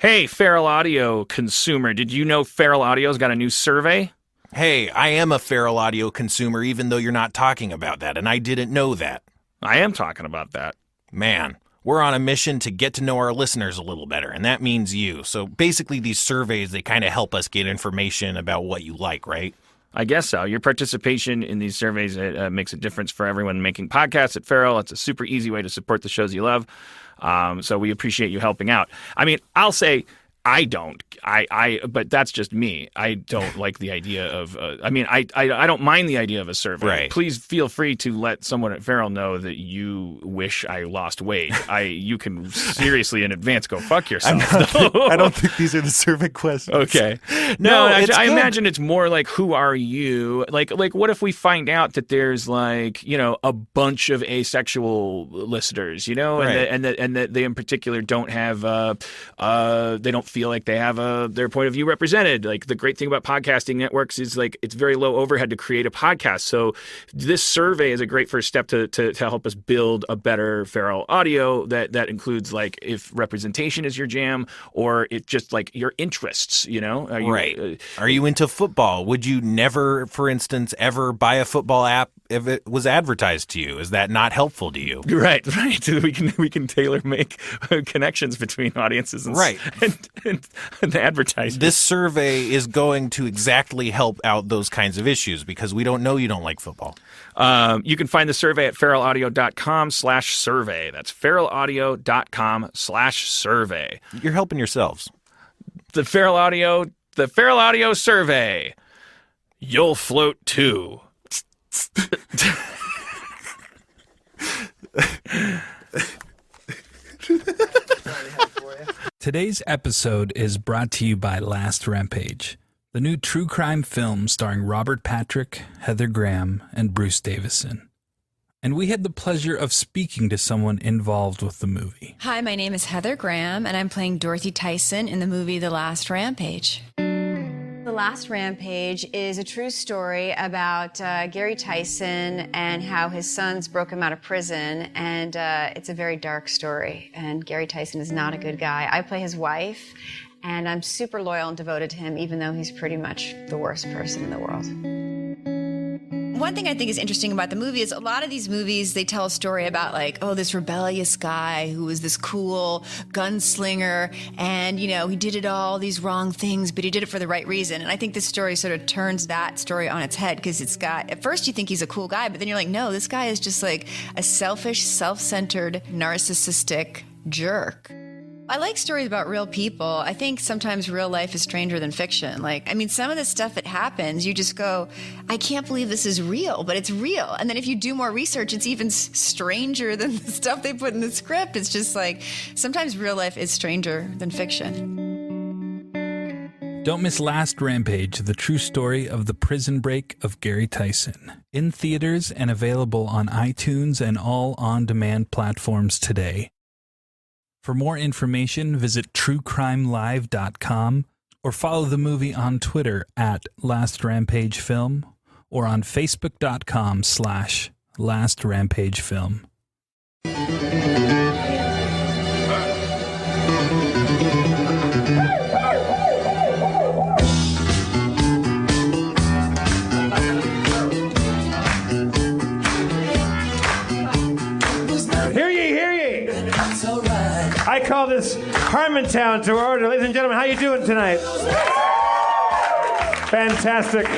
Hey, Feral Audio consumer, did you know Feral Audio's got a new survey? Hey, I am a Feral Audio consumer, even though you're not talking about that, and I didn't know that. I am talking about that. Man, we're on a mission to get to know our listeners a little better, and that means you. So basically, these surveys, they kind of help us get information about what you like, right? I guess so. Your participation in these surveys makes a difference for everyone making podcasts at Feral. It's a super easy way to support the shows you love. So we appreciate you helping out. I mean, I'll say I don't. But that's just me. I don't like the idea of. I don't mind the idea of a survey. Right. Please feel free to let someone at Feral know that you wish I lost weight. You can seriously in advance go fuck yourself. I don't think these are the survey questions. Okay. No, I imagine it's more like, who are you? Like what if we find out that there's a bunch of asexual listeners, Right. and that they in particular don't have they don't feel like they have their point of view represented. Like, the great thing about podcasting networks is it's very low overhead to create a podcast. So this survey is a great first step to help us build a better Feral Audio that includes if representation is your jam, or it just your interests. Are you into football? Would you never, for instance, ever buy a football app if it was advertised to you? Is that not helpful to you? Right. We can tailor make connections between audiences and and advertisers. This survey is going to exactly help out those kinds of issues because we don't know you don't like football. You can find the survey at feralaudio.com/survey. That's feralaudio.com/survey. You're helping yourselves. The Feral Audio survey. You'll float too. Today's episode is brought to you by Last Rampage, the new true crime film starring Robert Patrick, Heather Graham, and Bruce Davison. And we had the pleasure of speaking to someone involved with the movie. Hi, my name is Heather Graham, and I'm playing Dorothy Tyson in the movie The Last Rampage. The Last Rampage is a true story about Gary Tyson and how his sons broke him out of prison, and it's a very dark story, and Gary Tyson is not a good guy. I play his wife, and I'm super loyal and devoted to him, even though he's pretty much the worst person in the world. One thing I think is interesting about the movie is a lot of these movies, they tell a story about this rebellious guy who was this cool gunslinger and, he did these wrong things, but he did it for the right reason. And I think this story sort of turns that story on its head because at first you think he's a cool guy, but then you're like, no, this guy is just a selfish, self-centered, narcissistic jerk. I like stories about real people. I think sometimes real life is stranger than fiction. Some of the stuff that happens, you just go, I can't believe this is real, but it's real. And then if you do more research, it's even stranger than the stuff they put in the script. It's just sometimes real life is stranger than fiction. Don't miss Last Rampage, the true story of the prison break of Gary Tyson. In theaters and available on iTunes and all on-demand platforms today. For more information, visit truecrimelive.com or follow the movie on Twitter at Last Rampage Film or on Facebook.com/Last Rampage Film. I call this Harmontown to order. Ladies and gentlemen, how you doing tonight? Fantastic.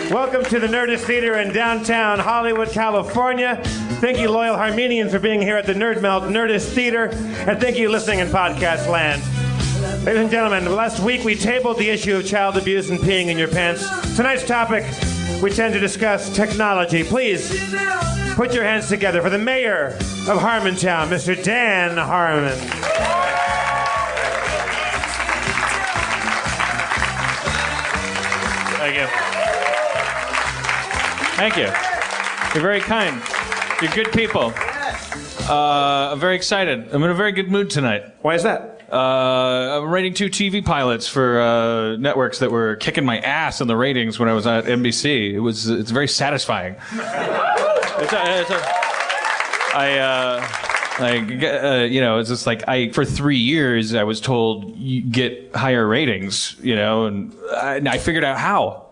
Welcome to the Nerdist Theater in downtown Hollywood, California. Thank you, loyal Harmenians, for being here at the Nerd Melt Nerdist Theater. And thank you, listening in podcast land. Ladies and gentlemen, last week we tabled the issue of child abuse and peeing in your pants. Tonight's topic, we tend to discuss technology. Please put your hands together for the mayor of Harmontown, Mr. Dan Harmon. Thank you. Thank you. You're very kind. You're good people. I'm very excited. I'm in a very good mood tonight. Why is that? I'm writing 2 TV pilots for networks that were kicking my ass in the ratings when I was at NBC. It's very satisfying. Like, it's just like for 3 years I was told you get higher ratings, and I figured out how.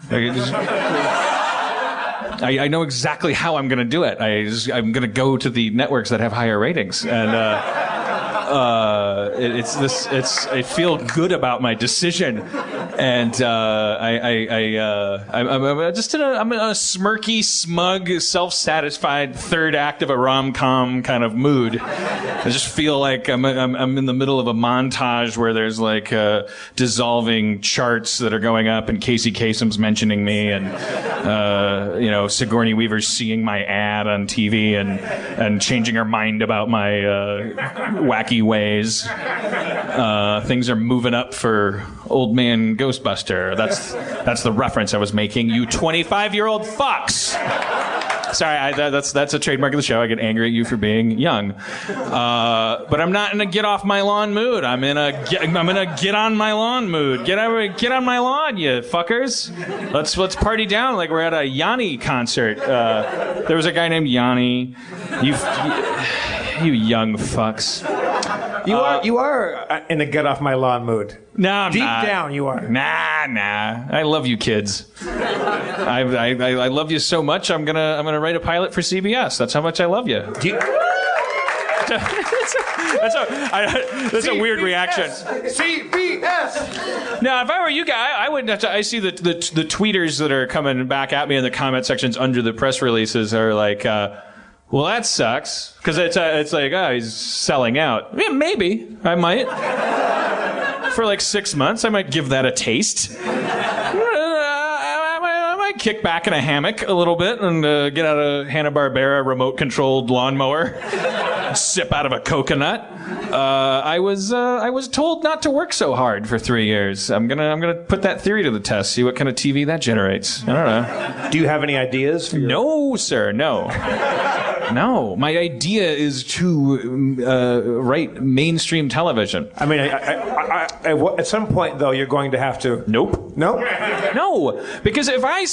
Like, I know exactly how I'm going to do it. I'm going to go to the networks that have higher ratings, and I feel good about my decision, and I'm just in a smirky, smug, self-satisfied third act of a rom-com kind of mood. I just feel like I'm in the middle of a montage where there's like dissolving charts that are going up, and Casey Kasem's mentioning me, and Sigourney Weaver's seeing my ad on TV and changing her mind about my wacky ways. Things are moving up for Old Man Ghostbuster. That's the reference I was making. You 25-year-old fucks. Sorry, that's a trademark of the show. I get angry at you for being young, but I'm not in a get off my lawn mood. I'm in a get on my lawn mood. Get on my lawn, you fuckers. Let's party down like we're at a Yanni concert. There was a guy named Yanni. You young fucks. You are in a get off my lawn mood. No, I'm Deep not. down, you are. Nah. I love you, kids. I love you so much. I'm gonna write a pilot for CBS. That's how much I love you. That's a weird reaction. CBS. Now, if I were you guy, I wouldn't have to. I see the tweeters that are coming back at me in the comment sections under the press releases are like, well, that sucks, because it's like, oh, he's selling out. Yeah, maybe I might. For like 6 months, I might give that a taste. I might kick back in a hammock a little bit and get out a Hanna-Barbera remote-controlled lawnmower, sip out of a coconut. I was told not to work so hard for 3 years. I'm gonna put that theory to the test. See what kind of TV that generates. I don't know. Do you have any ideas? No, sir. No. No, my idea is to write mainstream television. I mean, at some point, though, you're going to have to... Nope. No? No, because if my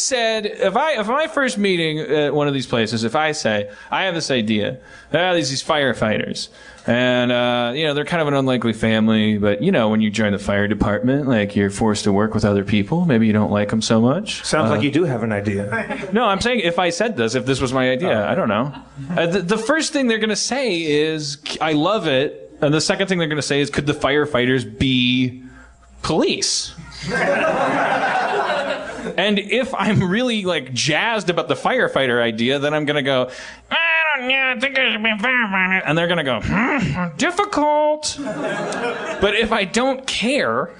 first meeting at one of these places, if I say, I have this idea, these firefighters, and, they're kind of an unlikely family, but, when you join the fire department, like, you're forced to work with other people. Maybe you don't like them so much. Sounds like you do have an idea. No, I'm saying if I said this, if this was my idea, I don't know. The first thing they're going to say is, I love it. And the second thing they're going to say is, could the firefighters be police? And if I'm really, like, jazzed about the firefighter idea, then I'm going to go, I think I should be a firefighter. And they're going to go, difficult. But if I don't care,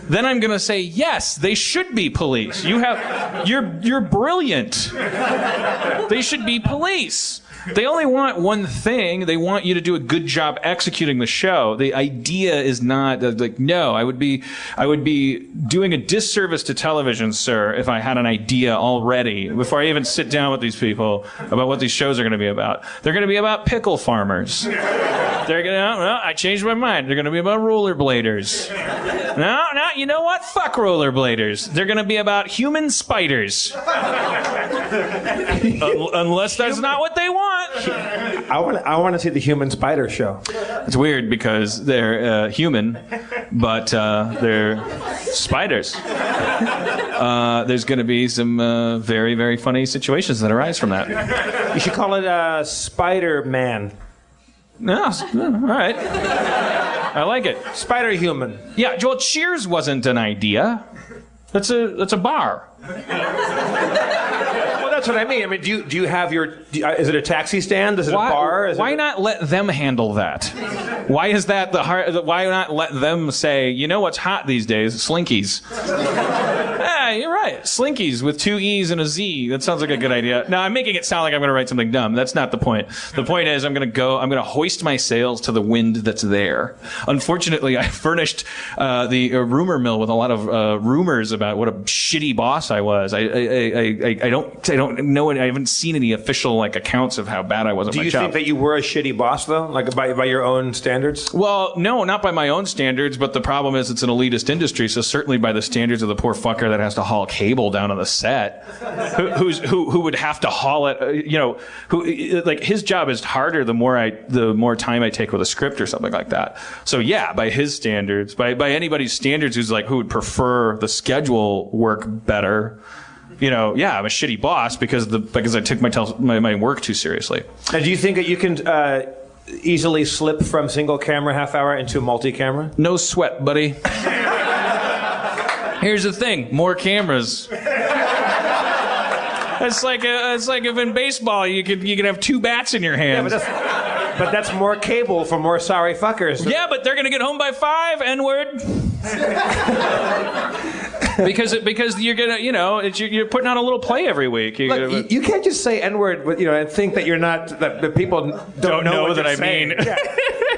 then I'm going to say, yes, they should be police. You're brilliant. They should be police. They only want one thing. They want you to do a good job executing the show. The idea is not like, no, I would be doing a disservice to television, sir, if I had an idea already before I even sit down with these people about what these shows are going to be about. They're going to be about pickle farmers. I changed my mind. They're going to be about rollerbladers. No, you know what? Fuck rollerbladers. They're going to be about human spiders. Unless that's not what they want. I want to see the Human Spider Show. It's weird because they're human, but they're spiders. There's going to be some very, very funny situations that arise from that. You should call it Spider-Man. No, all right. I like it. Spider-Human. Yeah, Joel, Cheers wasn't an idea. That's a bar. That's what I mean. I mean, do you have your? Is it a taxi stand? Is it a bar? Why not let them handle that? Why is that the hard? Why not let them say, you know what's hot these days? Slinkies. Yeah, you're right. Slinkies with 2 E's and a Z. That sounds like a good idea. Now, I'm making it sound like I'm going to write something dumb. That's not the point. The point is I'm going to hoist my sails to the wind that's there. Unfortunately, I furnished the rumor mill with a lot of rumors about what a shitty boss I was. I don't know. I haven't seen any official accounts of how bad I was at my job. Do you think that you were a shitty boss, though? Like by your own standards? Well, no, not by my own standards, but the problem is it's an elitist industry, so certainly by the standards of the poor fucker that has to to haul cable down on the set, who would have to haul it, like his job is harder the more time I take with a script or something like that. So yeah, by his standards, by anybody's standards who would prefer the schedule work better, I'm a shitty boss because I took my work too seriously. Now, do you think that you can easily slip from single camera half hour into multi-camera? No sweat, buddy. Here's the thing: more cameras. It's like if in baseball you could have 2 bats in your hands. Yeah, but that's more cable for more sorry fuckers. Yeah, but they're gonna get home by 5. N-word. because you're gonna, you're putting on a little play every week. Look, you can't just say N-word, and think that you're not, that the people don't know what that I saying. mean. Yeah.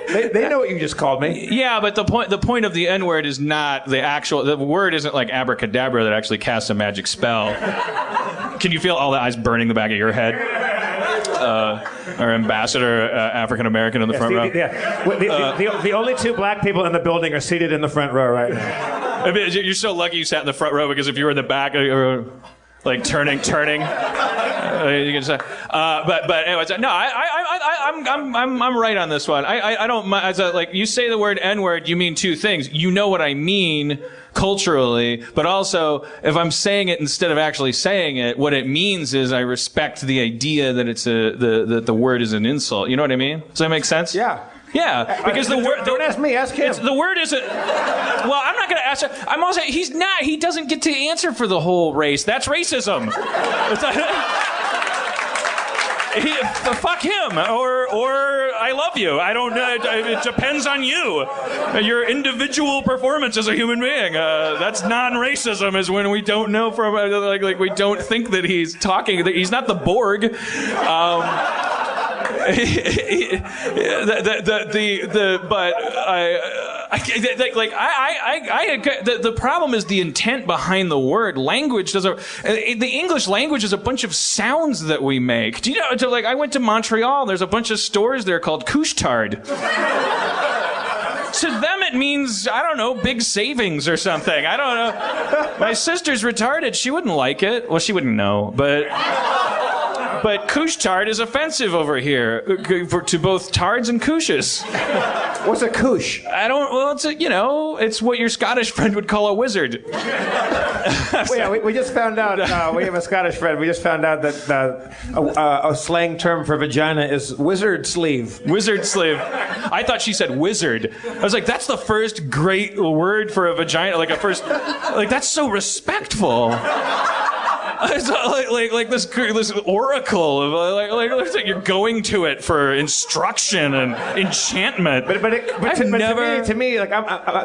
They know what you just called me. Yeah, but the point of the N-word is not the word isn't like abracadabra that actually casts a magic spell. Can you feel all the eyes burning the back of your head? Our ambassador, African American in the front row. Yeah. The only 2 black people in the building are seated in the front row right now. I mean, you're so lucky you sat in the front row, because if you were in the back, like turning, you can say. But anyways, no, I'm right on this one. I don't mind. Like you say the word N-word, you mean 2 things. You know what I mean culturally, but also if I'm saying it instead of actually saying it, what it means is I respect the idea that that the word is an insult. You know what I mean? Does that make sense? Yeah. Yeah, because the word. Don't ask me. Ask him. The word isn't. Well, I'm not going to ask. I'm also. He's not. He doesn't get to answer for the whole race. That's racism. Fuck him, or I love you. I don't. It depends on you. Your individual performance as a human being. That's non-racism. Is when we don't know from like we don't think that he's talking. He's not the Borg. The problem is the intent behind the word. Language the English language is a bunch of sounds that we make. Do you know? I went to Montreal. There's a bunch of stores there called couche-tard. To them, it means, I don't know, big savings or something. I don't know. My sister's retarded. She wouldn't like it. Well, she wouldn't know, but couche-tard is offensive over here to both tards and couches. What's a couche? It's what your Scottish friend would call a wizard. We just found out, we have a Scottish friend, we just found out that a slang term for vagina is wizard sleeve. Wizard sleeve. I thought she said wizard. I was like, that's the first great word for a vagina, that's so respectful. It's like this oracle of like you're going to it for instruction and enchantment. But to me,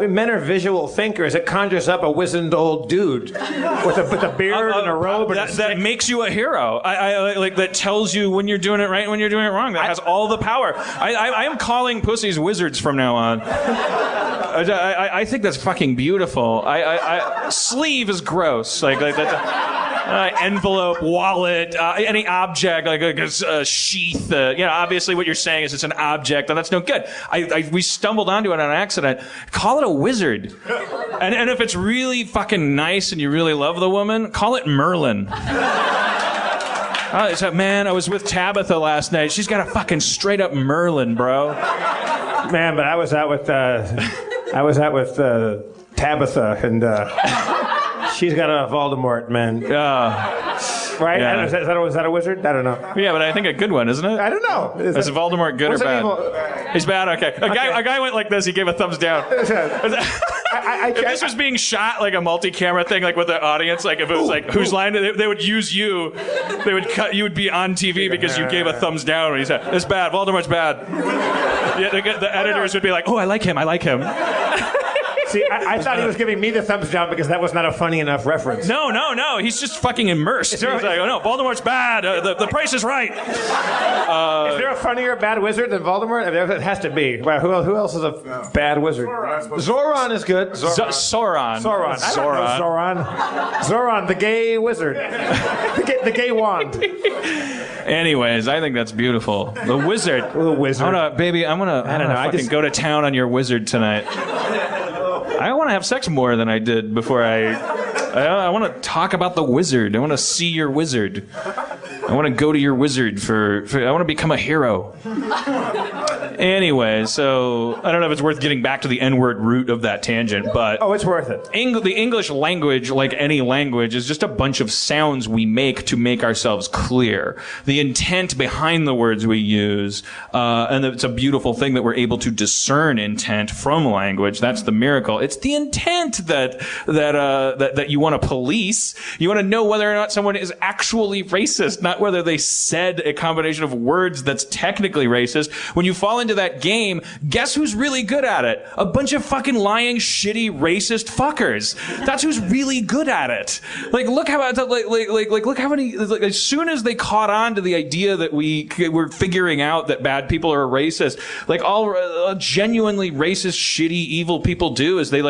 men are visual thinkers. It conjures up a wizened old dude with a beard and a robe. That makes you a hero. I that tells you when you're doing it right and when you're doing it wrong. That has all the power. I am calling pussies wizards from now on. I think that's fucking beautiful. Sleeve is gross. Like that. Envelope, wallet, any object, like a sheath. Obviously what you're saying is it's an object, and that's no good. We stumbled onto it on accident. Call it a wizard. And if it's really fucking nice and you really love the woman, call it Merlin. Man, I was with Tabitha last night. She's got a fucking straight up Merlin, bro. Man, but I was out with Tabitha, and she's got a Voldemort, man. Right? Yeah. Is that a wizard? I don't know. Yeah, but I think a good one, isn't it? I don't know. Is Voldemort good or bad? He's bad. Okay. A guy went like this. He gave a thumbs down. If this was being shot like a multi-camera thing, like with the audience, like if it was like whose line, they would use you. They would cut. You would be on TV because you gave a thumbs down when he said, "It's bad. Voldemort's bad." Yeah, the editors would be like, "Oh, I like him. I like him." See, I thought he was giving me the thumbs down because that was not a funny enough reference. No. He's just fucking immersed. He's like, oh no, Voldemort's bad. The price is right. Is there a funnier bad wizard than Voldemort? I mean, it has to be. Wow, who else is a bad wizard? Zoran is good. Sauron. Zoran, the gay wizard. The gay wand. Anyways, I think that's beautiful. The wizard. The wizard. Baby, I don't know. I just go to town on your wizard tonight. I want to have sex more than I did before I I want to talk about the wizard. I want to see your wizard. I want to go to your wizard for I want to become a hero. Anyway, so I don't know if it's worth getting back to the N-word root of that tangent, but... Oh, it's worth it. The English language, like any language, is just a bunch of sounds we make to make ourselves clear. The intent behind the words we use, and it's a beautiful thing that we're able to discern intent from language. That's the miracle. It's the intent that you want to police. You want to know whether or not someone is actually racist, not whether they said a combination of words that's technically racist. When you fall into that game, guess who's really good at it? A bunch of fucking lying, shitty, racist fuckers. That's who's really good at it. Like, look how look how many. Like, as soon as they caught on to the idea that we're figuring out that bad people are racist, like all genuinely racist, shitty, evil people do is they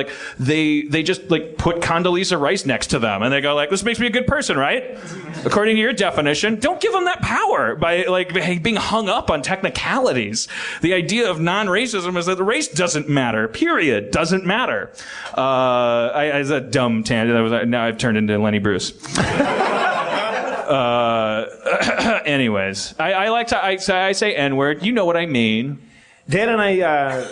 just like put Condoleezza Rice next to them and they go like, this makes me a good person, right? According to your definition. Don't give them that power by like being hung up on technicalities. The idea of non-racism is that the race doesn't matter. Period. Doesn't matter. It's a dumb tangent. Now I've turned into Lenny Bruce. Anyways, I say N-word. You know what I mean. Dan and I,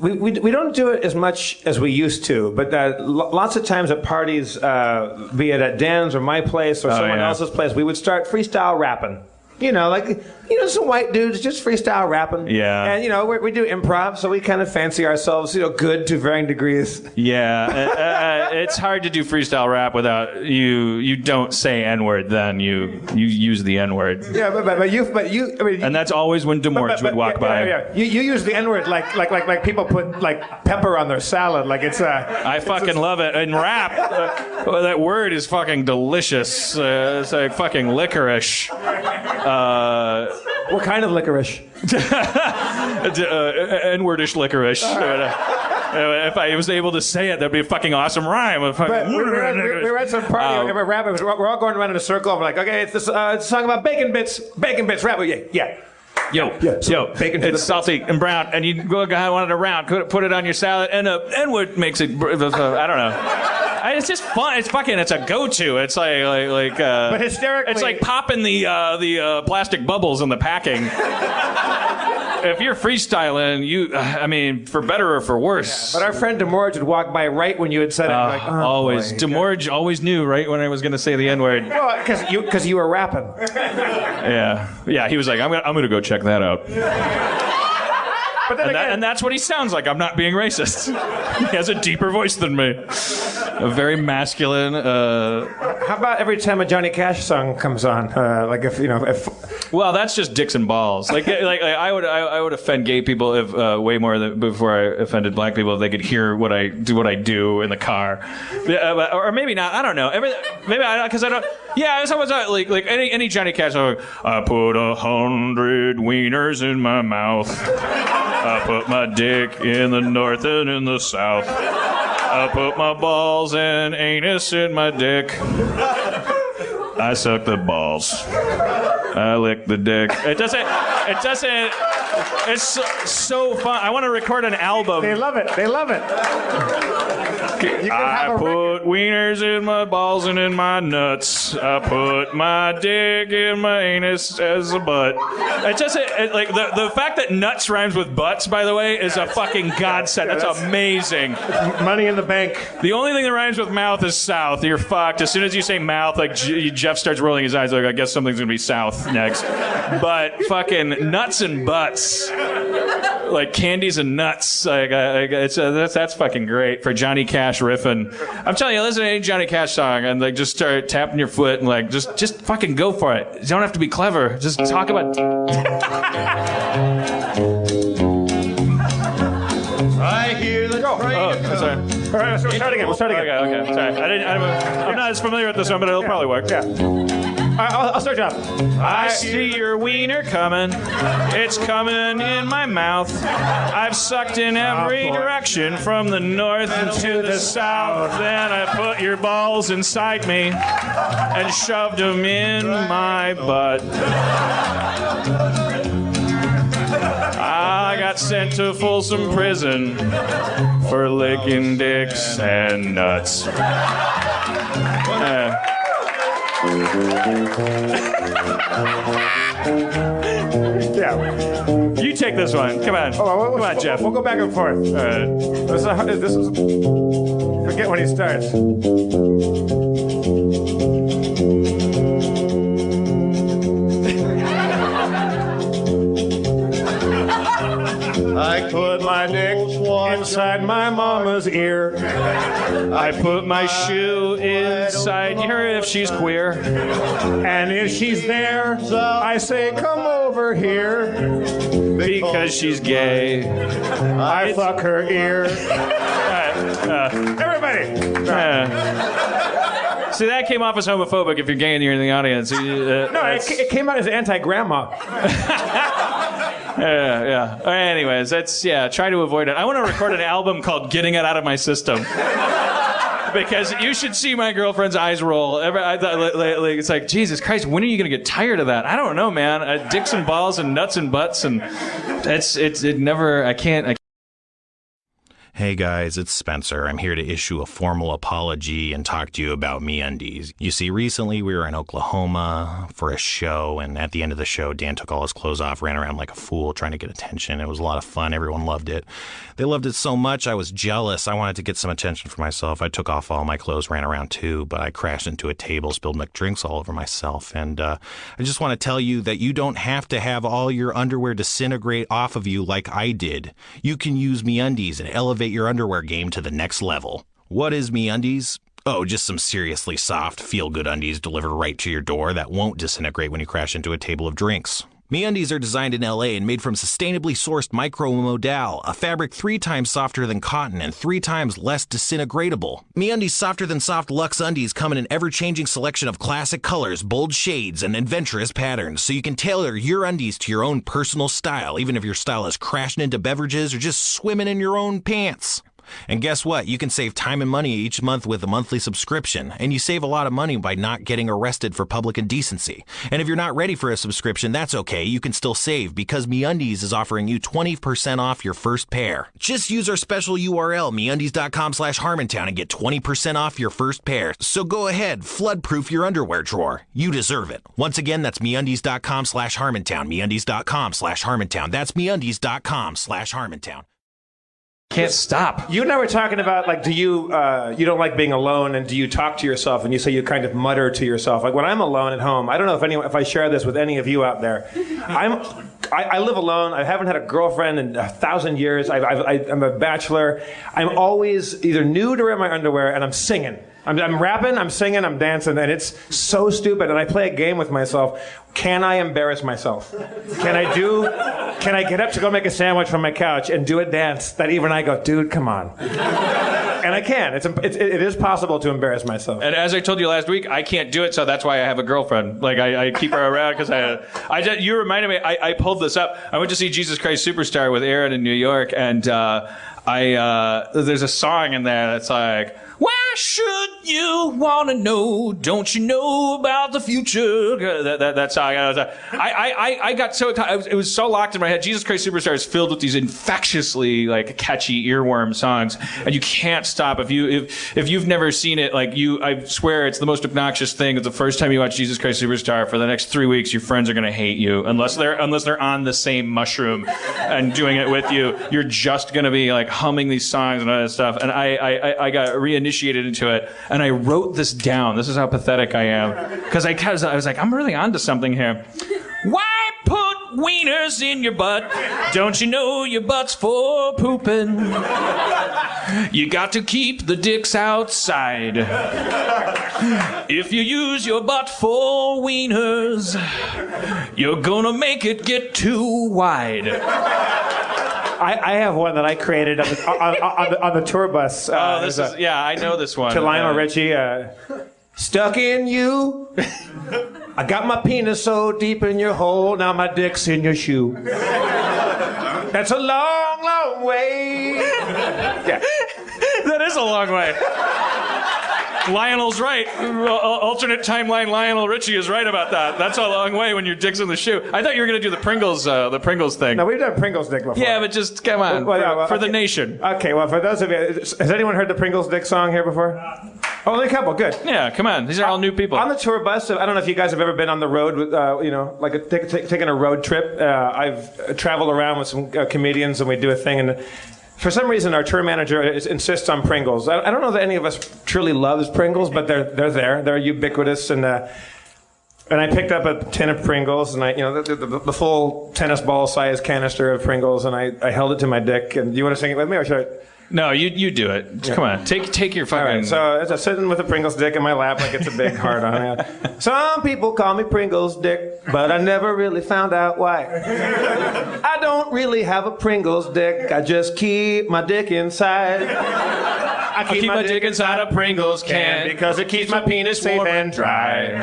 we don't do it as much as we used to, but lots of times at parties, be it at Dan's or my place or someone else's place, we would start freestyle rapping. You know, like, some white dudes just freestyle rapping. Yeah. And, we do improv, so we kind of fancy ourselves, good to varying degrees. Yeah. It's hard to do freestyle rap without you don't say N-word then. You use the N-word. Yeah, but you, I mean... And that's always when DeMorge would walk by. Yeah. You use the N-word like people put, like, pepper on their salad. Like, it's I fucking love it. In rap, that word is fucking delicious. It's like fucking licorice. What kind of licorice? N-wordish licorice. If I was able to say it, that'd be a fucking awesome rhyme. We were at some party. We're all going around in a circle. We're like, okay, it's a song about bacon bits. Bacon bits. Rap. Yeah. Yo, bacon it's salty and brown, and you go guy wanted it round, put it on your salad, and N-word makes it. I don't know. It's just fun. It's a go-to. It's like. But hysterically, it's like popping the plastic bubbles in the packing. If you're freestyling, for better or for worse. Yeah, but our friend DeMorge would walk by right when you had said it. Like, always. Boy. DeMorge always knew right when I was going to say the N-word. Well, because you were rapping. Yeah. He was like, I'm gonna go check that out. But then and that's what he sounds like. I'm not being racist. He has a deeper voice than me. A very masculine. How about every time a Johnny Cash song comes on? If Well, that's just dicks and balls. Like I would offend gay people if way more than before I offended black people if they could hear what I do in the car, or maybe not. I don't know. Because I don't. Yeah, it's always like any Johnny Cash song. I put 100 wieners in my mouth. I put my dick in the north and in the south. I put my balls and anus in my dick. I suck the balls. I lick the dick. It doesn't. It's so fun. I want to record an album. They love it. I put wieners in my balls and in my nuts. I put my dick in my anus as a butt. It doesn't. Like the fact that nuts rhymes with butts, by the way, is a fucking godsend. That's amazing. Money in the bank. The only thing that rhymes with mouth is south. You're fucked. As soon as you say mouth, like Jeff starts rolling his eyes. Like, I guess something's gonna be south next. But fucking nuts and butts, like candies and nuts. Like that's fucking great for Johnny Cash riffing. I'm telling you, listen to any Johnny Cash song and like just start tapping your foot and like just fucking go for it. You don't have to be clever. Just talk about. I hear the train. Oh, sorry. All right, we'll start again. Okay. Sorry. I'm not as familiar with this one, but it'll probably work. Yeah. I'll start you off. I see your wiener coming. It's coming in my mouth. I've sucked in every direction from the north to the south. Then I put your balls inside me and shoved them in my butt. I got got sent to Folsom Prison for licking dicks and nuts. Yeah. You take this one. Come on. Come on, Jeff. We'll go back and forth. This is forget when he starts. I put my dick inside my mama's ear. I put my shoe inside her if she's queer. And if she's there, I say, come over here. Because she's gay. I fuck her ear. Everybody! See, that came off as homophobic if you're gay and you're in the audience. No, it came out as anti-grandma. Yeah. Anyways, try to avoid it. I want to record an album called Getting It Out of My System. Because you should see my girlfriend's eyes roll. I thought, it's like, Jesus Christ, when are you going to get tired of that? I don't know, man. Dicks and balls and nuts and butts, and it never, I can't. Hey guys, it's Spencer. I'm here to issue a formal apology and talk to you about MeUndies. You see, recently we were in Oklahoma for a show, and at the end of the show, Dan took all his clothes off, ran around like a fool trying to get attention. It was a lot of fun. Everyone loved it. They loved it so much, I was jealous. I wanted to get some attention for myself. I took off all my clothes, ran around too, but I crashed into a table, spilled McDrinks all over myself. And I just want to tell you that you don't have to have all your underwear disintegrate off of you like I did. You can use MeUndies and elevate your underwear game to the next level. What is MeUndies? Oh, just some seriously soft, feel-good undies delivered right to your door that won't disintegrate when you crash into a table of drinks. MeUndies are designed in LA and made from sustainably sourced micromodal, a fabric 3 times softer than cotton and 3 times less disintegratable. MeUndies softer than soft luxe undies come in an ever-changing selection of classic colors, bold shades, and adventurous patterns, so you can tailor your undies to your own personal style, even if your style is crashing into beverages or just swimming in your own pants. And guess what? You can save time and money each month with a monthly subscription, and you save a lot of money by not getting arrested for public indecency. And if you're not ready for a subscription, that's okay. You can still save because MeUndies is offering you 20% off your first pair. Just use our special URL, MeUndies.com/Harmontown, and get 20% off your first pair. So go ahead, flood-proof your underwear drawer. You deserve it. Once again, that's MeUndies.com/Harmontown, MeUndies.com/Harmontown. That's MeUndies.com/Harmontown. Can't stop. You and I were talking about, like, do you you don't like being alone, and do you talk to yourself? And you say you kind of mutter to yourself. Like when I'm alone at home, I don't know if I share this with any of you out there. I live alone. I haven't had a girlfriend in 1,000 years. I'm a bachelor. I'm always either nude or in my underwear, and I'm singing. I'm rapping, I'm singing, I'm dancing, and it's so stupid. And I play a game with myself. Can I embarrass myself? Can I get up to go make a sandwich from my couch and do a dance that even I go, dude, come on. And I can. It is possible to embarrass myself. And as I told you last week, I can't do it, so that's why I have a girlfriend. Like, I keep her around because you reminded me, I pulled this up. I went to see Jesus Christ Superstar with Aaron in New York, and there's a song in there that's like, why should you want to know? Don't you know about the future? That song. I got so it was so locked in my head. Jesus Christ Superstar is filled with these infectiously like catchy earworm songs, and you can't stop. If you've never seen it, I swear it's the most obnoxious thing. It's the first time you watch Jesus Christ Superstar. For the next 3 weeks, your friends are gonna hate you unless they're on the same mushroom and doing it with you. You're just gonna be like humming these songs and all that stuff. And I got reinitiated into it, and I wrote this down. This is how pathetic I am, because I was like, I'm really onto something here. Why put wieners in your butt? Don't you know your butt's for pooping? You got to keep the dicks outside. If you use your butt for wieners, you're gonna make it get too wide. I have one that I created on the tour bus. I know this one. To Lionel Richie. Stuck in you. I got my penis so deep in your hole, now my dick's in your shoe. That's a long, long way. Yeah. That is a long way. Lionel's right. Alternate timeline Lionel Richie is right about that. That's a long way when your dick's in the shoe. I thought you were going to do the Pringles thing. No, we've done Pringles dick before. Yeah, but just come on. For the nation. Okay, well, for those of you, has anyone heard the Pringles dick song here before? Only a couple, good. Yeah, come on. These are all new people. On the tour bus, I don't know if you guys have ever been on the road with, taking a road trip. I've traveled around with some comedians and we do a thing, and for some reason our tour manager insists on Pringles. I don't know that any of us truly loves Pringles, but they're there. They're ubiquitous, and I picked up a tin of Pringles, and the full tennis ball size canister of Pringles, and I held it to my dick. And you want to sing it with me, or should I? No, you do it. Yeah. Come on, take your fucking. All right, so as I'm sitting with a Pringles dick in my lap, like it's a big heart on it. Some people call me Pringles dick, but I never really found out why. I don't really have a Pringles dick. I just keep my dick inside. I keep my dick inside a Pringles can because it keeps my penis safe and dry.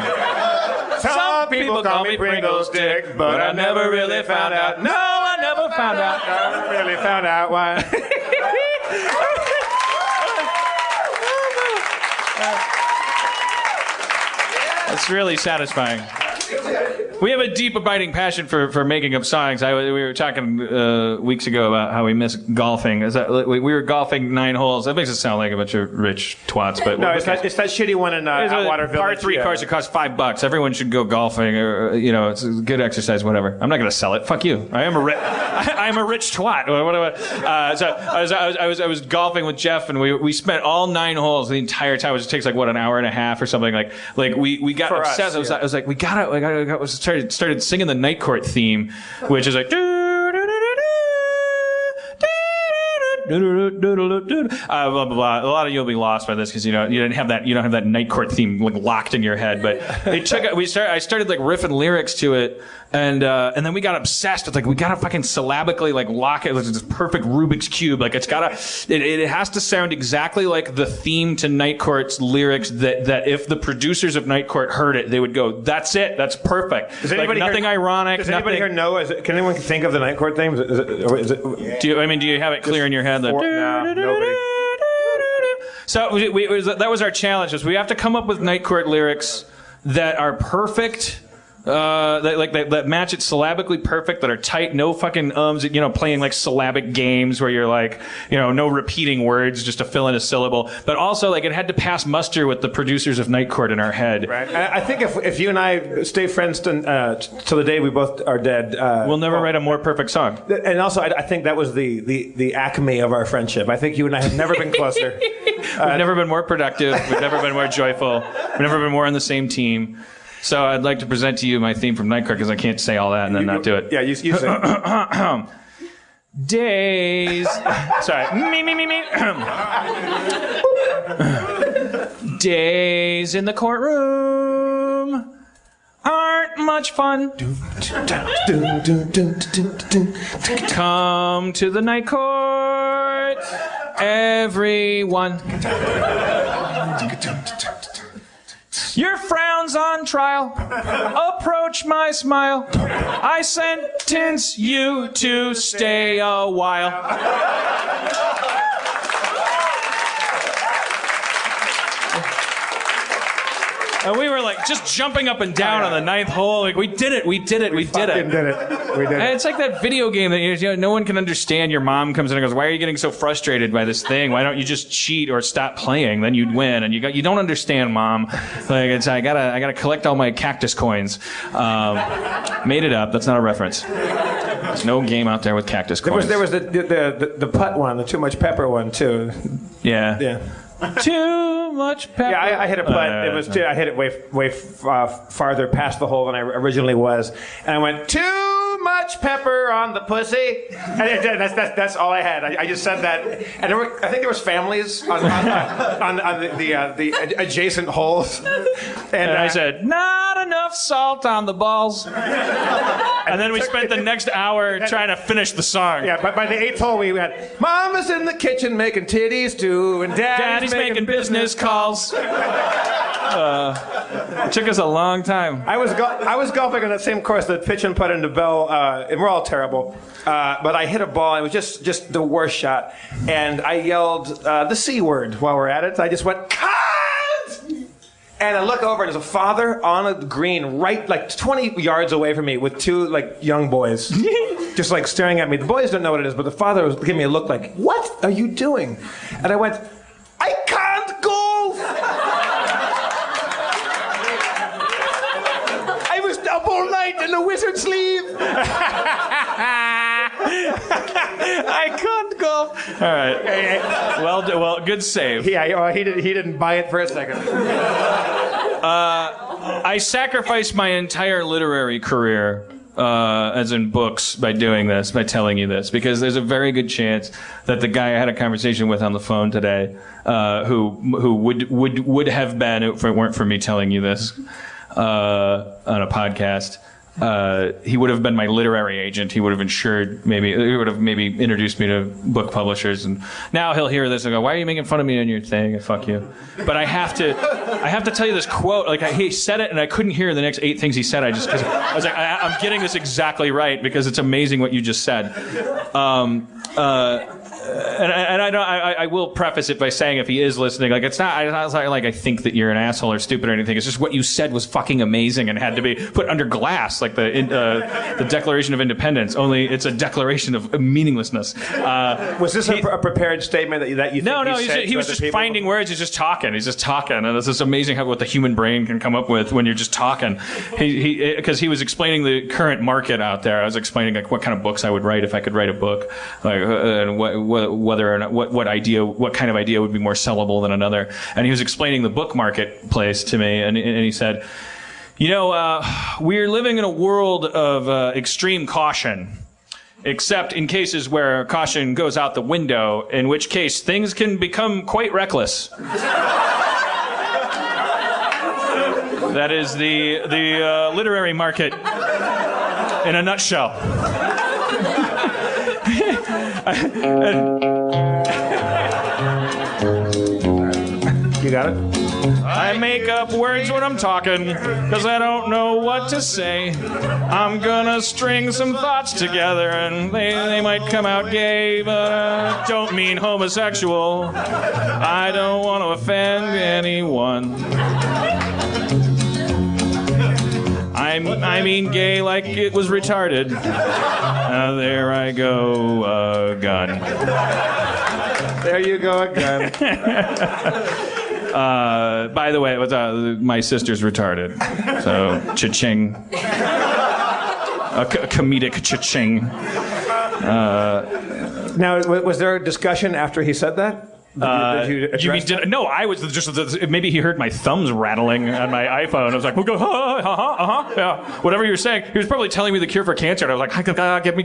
Some people call me Pringles dick, but I never really found out. No, I never found out. I never really found out why. That's really satisfying. We have a deep, abiding passion for making up songs. We were talking weeks ago about how we miss golfing. We were golfing 9 holes. That makes it sound like a bunch of rich twats. But no, it's that shitty one in Atwater Village. Par 3 course, it costs $5. Everyone should go golfing. Or, it's a good exercise, whatever. I'm not going to sell it. Fuck you. I am a rich twat. So I was golfing with Jeff, and we spent all 9 holes the entire time, which takes like an hour and a half or something. Like we got for obsessed. Us, I was like, we gotta. Started singing the Night Court theme, which is like blah, blah, blah. A lot of you'll be lost by this because you don't have that Night Court theme locked in your head. But I started riffing lyrics to it, and then we got obsessed with we gotta fucking syllabically lock it. It's this perfect Rubik's cube. It has to sound exactly like the theme to Night Court's lyrics. That if the producers of Night Court heard it, they would go, "That's it. That's perfect." Does anybody nothing ironic. Does anybody here know? Can anyone think of the Night Court theme? Is it? Do you have it clear in your head? No, nobody. So that was our challenge. We have to come up with Night Court lyrics that are perfect, that match it syllabically perfect, that are tight, no fucking playing syllabic games where you're no repeating words just to fill in a syllable, but also it had to pass muster with the producers of Night Court in our head. Right. I think if you and I stay friends till the day we both are dead, we'll never write a more perfect song. And also, I think that was the acme of our friendship. I think you and I have never been closer. We've never been more productive. We've never been more joyful. We've never been more on the same team. So I'd like to present to you my theme from Night Court because I can't say all that and then not do it. Yeah, you say. Days. Sorry. Me. Days in the courtroom aren't much fun. Come to the Night Court, everyone. Your frown's on trial. Approach my smile. I sentence you to stay a while. And we were just jumping up and down on the 9th hole. We did it. We did it. And it's like that video game that no one can understand. Your mom comes in and goes, "Why are you getting so frustrated by this thing? Why don't you just cheat or stop playing? Then you'd win." And you don't understand, Mom. I gotta collect all my cactus coins. Made it up. That's not a reference. There's no game out there with cactus coins. There was the putt one, the too much pepper one too. Yeah. Too much pepper. Yeah, I hit a putt. I hit it way farther past the hole than I originally was, and I went too much pepper on the pussy. And that's all I had. I just said that, and I think there was families on the adjacent holes, and I said not enough salt on the balls. And then we spent the next hour trying to finish the song. Yeah, but by the 8th hole we had Mama's in the kitchen making titties too, and Daddy's making business calls. It took us a long time. I was golfing on that same course, the pitch and putt into Bell, and we're all terrible. But I hit a ball, and it was just the worst shot. And I yelled the C word while we're at it. I just went, "Cunt!" And I look over, and there's a father on a green right, like 20 yards away from me with two, like, young boys. Just, like, staring at me. The boys don't know what it is, but the father was giving me a look like, what are you doing? And I went, I can't golf! I was up all night in a wizard sleeve! I can't golf. All right. Well, good save. Yeah, he didn't buy it for a second. I sacrificed my entire literary career, as in books, by doing this, by telling you this, because there's a very good chance that the guy I had a conversation with on the phone today, who would have been, if it weren't for me telling you this on a podcast. He would have been my literary agent. He would have insured he would have maybe introduced me to book publishers. And now he'll hear this and go, "Why are you making fun of me on your thing? Fuck you." But I have to tell you this quote. Like he said it, and I couldn't hear the next 8 things he said. I was like, I'm getting this exactly right because it's amazing what you just said. I will preface it by saying, if he is listening, like it's not like I think that you're an asshole or stupid or anything. It's just what you said was fucking amazing and had to be put under glass, like the Declaration of Independence. Only it's a declaration of meaninglessness. Was this a prepared statement that you think No, he said he was just people? finding words. He's just talking, and it's just amazing what the human brain can come up with when you're just talking. Because he was explaining the current market out there. I was explaining like what kind of books I would write if I could write a book, like and whether or not what kind of idea would be more sellable than another. And he was explaining the book marketplace to me, and he said, we're living in a world of extreme caution, except in cases where caution goes out the window, in which case things can become quite reckless. That is the literary market in a nutshell. You got it? I make up words when I'm talking, because I don't know what to say. I'm gonna string some thoughts together, and they might come out gay, but I don't mean homosexual. I don't want to offend anyone. I mean gay like it was retarded. There I go, gun. There you go again. By the way, my sister's retarded. So, cha-ching. A comedic cha-ching. Now, was there a discussion after he said that? Did you address that? No, I was just maybe he heard my thumbs rattling on my iPhone. I was like, yeah, whatever you were saying. He was probably telling me the cure for cancer, and I was like,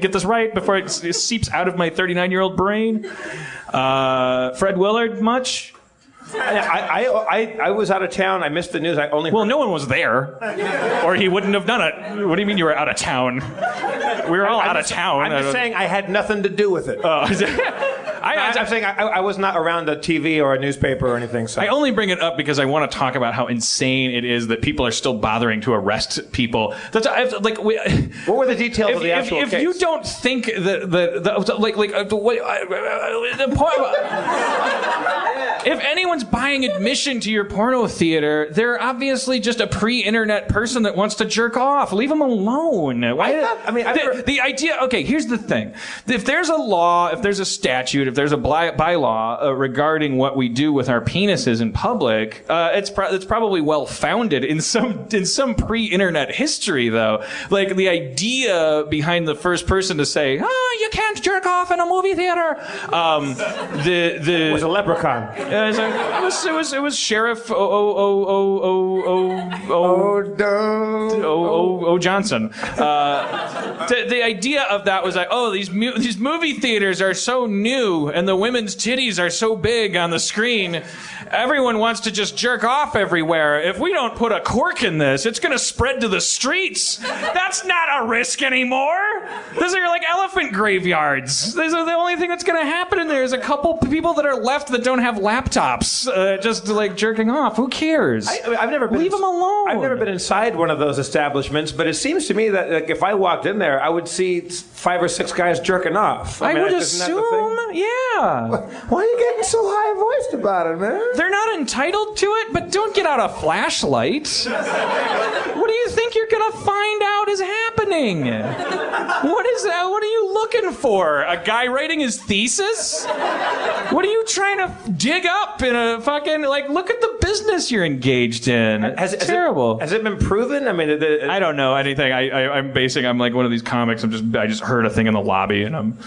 get this right before it seeps out of my 39-year-old brain. Fred Willard, much? I was out of town. I missed the news. Well, no one was there, or he wouldn't have done it. What do you mean you were out of town? We were all out of town. I'm just saying I had nothing to do with it. I'm saying I was not around a TV or a newspaper or anything. So. I only bring it up because I want to talk about how insane it is that people are still bothering to arrest people. What were the details of the actual case? If you don't think if anyone's buying admission to your porno theater, they're obviously just a pre-internet person that wants to jerk off. Leave them alone. The idea. Okay, here's the thing: if there's a law, if there's a statute, if there's a bylaw regarding what we do with our penises in public, it's probably well founded in some pre-internet history, though. Like the idea behind the first person to say, "Oh, you can't jerk off in a movie theater," it was a leprechaun. It was Sheriff Johnson. The idea of that was like, oh, these movie theaters are so new and the women's titties are so big on the screen. Everyone wants to just jerk off everywhere. If we don't put a cork in this, it's going to spread to the streets. That's not a risk anymore. Those are like elephant graveyards. The only thing that's going to happen in there is a couple people that are left that don't have laptops, just like jerking off. Who cares? I've never been. Leave them alone. I've never been inside one of those establishments, but it seems to me that if I walked in there, somewhere, I would see 5 or 6 guys jerking off. I mean, would isn't that the assume, thing? yeah. Why are you getting so high-voiced about it, man? They're not entitled to it, but don't get out a flashlight. What do you think you're gonna find out is happening? What is that? What are you looking for? A guy writing his thesis? What are you trying to dig up in a fucking, like, look at the business you're engaged in. It's terrible. Has it been proven? I mean, I don't know anything. I'm like one of these comics. I just heard a thing in the lobby, and I'm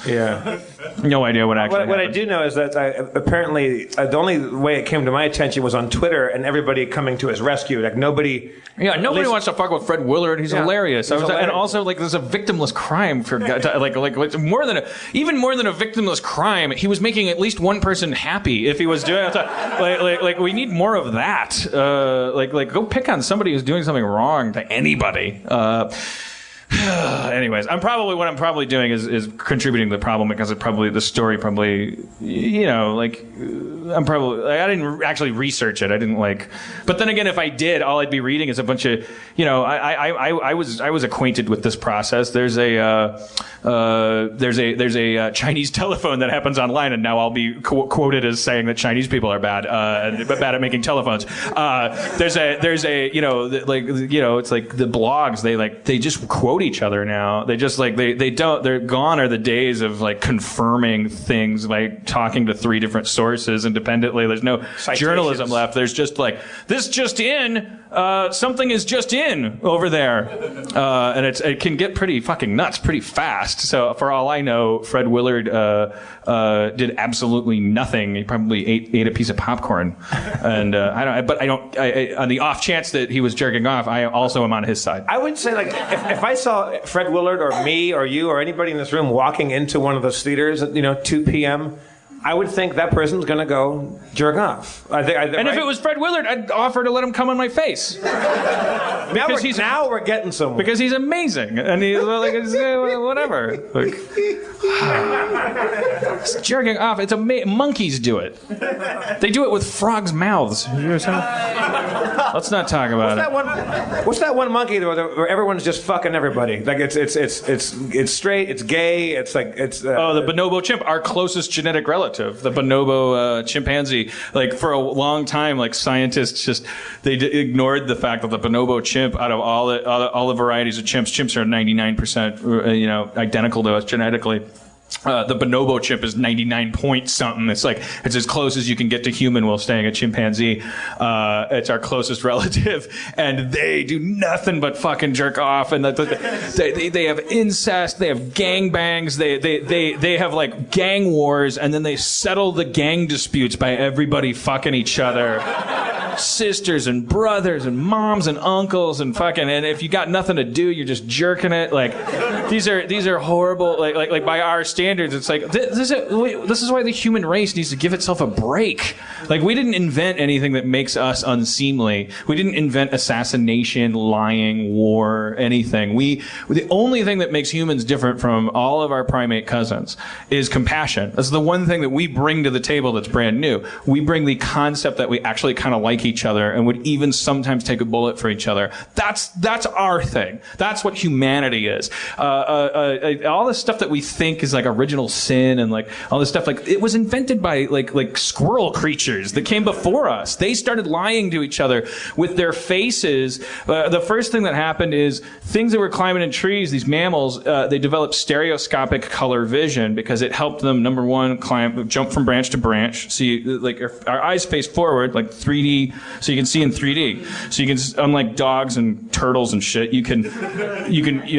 no idea what actually What I happened. do know is that apparently the only way it came to my attention was on Twitter, and everybody coming to his rescue. Like nobody. Yeah, nobody wants to fuck with Fred Willard. He's hilarious. He's hilarious. And also, like, there's a victimless crime for like more than even more than a victimless crime. He was making at least one person happy if he was doing it. Like we need more of that. Like go pick on somebody who's doing something wrong to anybody. Anyways, what I'm probably doing is contributing to the problem, because the story probably, I didn't actually research it. I didn't but then again, if I did, all I'd be reading is a bunch of, I was acquainted with this process. There's a Chinese telephone that happens online, and now I'll be quoted as saying that Chinese people are bad at making telephones. It's like the blogs, they just quote each other now. They just they're gone are the days of confirming things by talking to 3 different sources independently. There's no journalism left. There's just this just in, something is just in over there, and it can get pretty fucking nuts pretty fast. So for all I know, Fred Willard did absolutely nothing. He probably ate a piece of popcorn, and on the off chance that he was jerking off, I also am on his side. I would say if I saw Fred Willard or me or you or anybody in this room walking into one of those theaters at 2 p.m., I would think that person's going to go jerk off. If it was Fred Willard, I'd offer to let him come on my face. Now we're getting somewhere. Because he's amazing, and he's whatever. It's jerking off. It's monkeys do it. They do it with frogs' mouths. Let's not talk about it. What's that one monkey where everyone's just fucking everybody? It's straight. It's gay. The bonobo chimp, our closest genetic relative. The bonobo chimpanzee. For a long time, scientists they ignored the fact that the bonobo chimp, out of all the varieties of chimps are 99% identical to us genetically. The bonobo chimp is 99 point something. It's as close as you can get to human while staying a chimpanzee. It's our closest relative, and they do nothing but fucking jerk off. And they have incest, they have gangbangs, they have gang wars, and then they settle the gang disputes by everybody fucking each other. Sisters and brothers and moms and uncles and if you got nothing to do, you're just jerking it. These are horrible. By our standards, it's this is why the human race needs to give itself a break. We didn't invent anything that makes us unseemly. We didn't invent assassination, lying, war, anything. The only thing that makes humans different from all of our primate cousins is compassion. That's the one thing that we bring to the table that's brand new. We bring the concept that we actually kind of like each other and would even sometimes take a bullet for each other. That's our thing. That's what humanity is. All this stuff that we think is original sin and all this stuff, it was invented by squirrel creatures that came before us. They started lying to each other with their faces. The first thing that happened is things that were climbing in trees, these mammals, they developed stereoscopic color vision because it helped them, number one, jump from branch to branch. So our eyes face forward, 3D, so you can see in 3D. So you can, unlike dogs and turtles and shit, you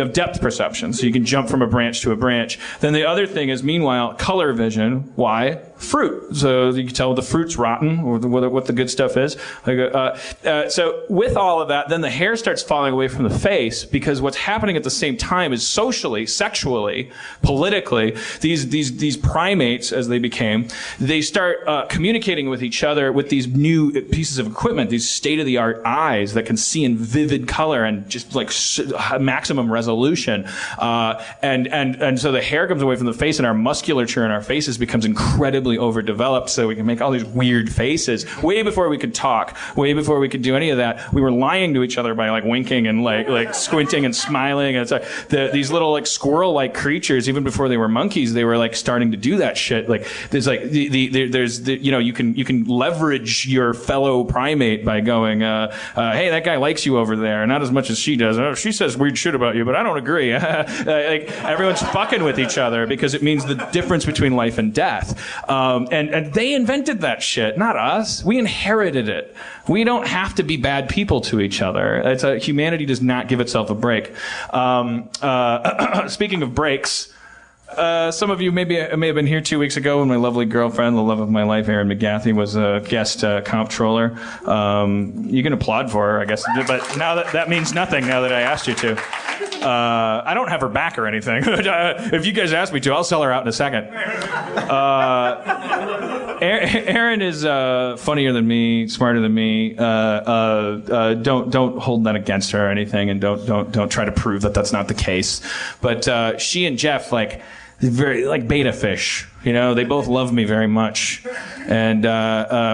have depth perception. So you can jump from a branch to a branch. Then the other thing is, meanwhile, color vision. Why? Fruit. So you can tell the fruit's rotten or what the good stuff is. So with all of that, then the hair starts falling away from the face because what's happening at the same time is socially, sexually, politically, these primates, as they became, they start communicating with each other with these new pieces of equipment, these state-of-the-art eyes that can see in vivid color and just maximum resolution. And so the hair comes away from the face, and our musculature in our faces becomes incredibly massively overdeveloped so we can make all these weird faces. Way before we could talk, way before we could do any of that, we were lying to each other by like winking and like squinting and smiling. And it's like these little like squirrel-like creatures, even before they were monkeys, they were like starting to do that shit. Like there's like you can leverage your fellow primate by going, hey, that guy likes you over there, not as much as she does. Oh, she says weird shit about you, but I don't agree. Like everyone's fucking with each other because it means the difference between life and death. And they invented that shit, not us. We inherited it. We don't have to be bad people to each other. Humanity does not give itself a break. Speaking of breaks, some of you may have been here 2 weeks ago when my lovely girlfriend, the love of my life, Erin McGathy, was a guest comptroller. You can applaud for her, I guess, but now that means nothing now that I asked you to. I don't have her back or anything. If you guys ask me to, I'll sell her out in a second. Erin is funnier than me, smarter than me. Don't hold that against her or anything, and don't try to prove that that's not the case. But she and Jeff, like, very like beta fish. You know, they both love me very much, and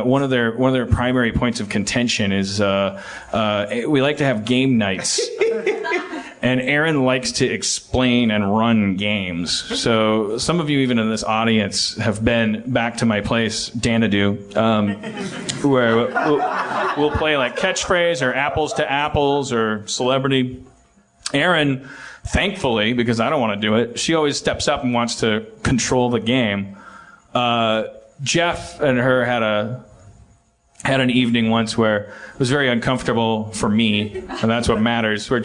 one of their primary points of contention is we like to have game nights. And Erin likes to explain and run games. So some of you, even in this audience, have been back to my place, Danadoo, where we'll play like catchphrase or apples to apples or celebrity. Erin, thankfully, because I don't want to do it, she always steps up and wants to control the game. Jeff and her had an evening once where it was very uncomfortable for me, and that's what matters. Where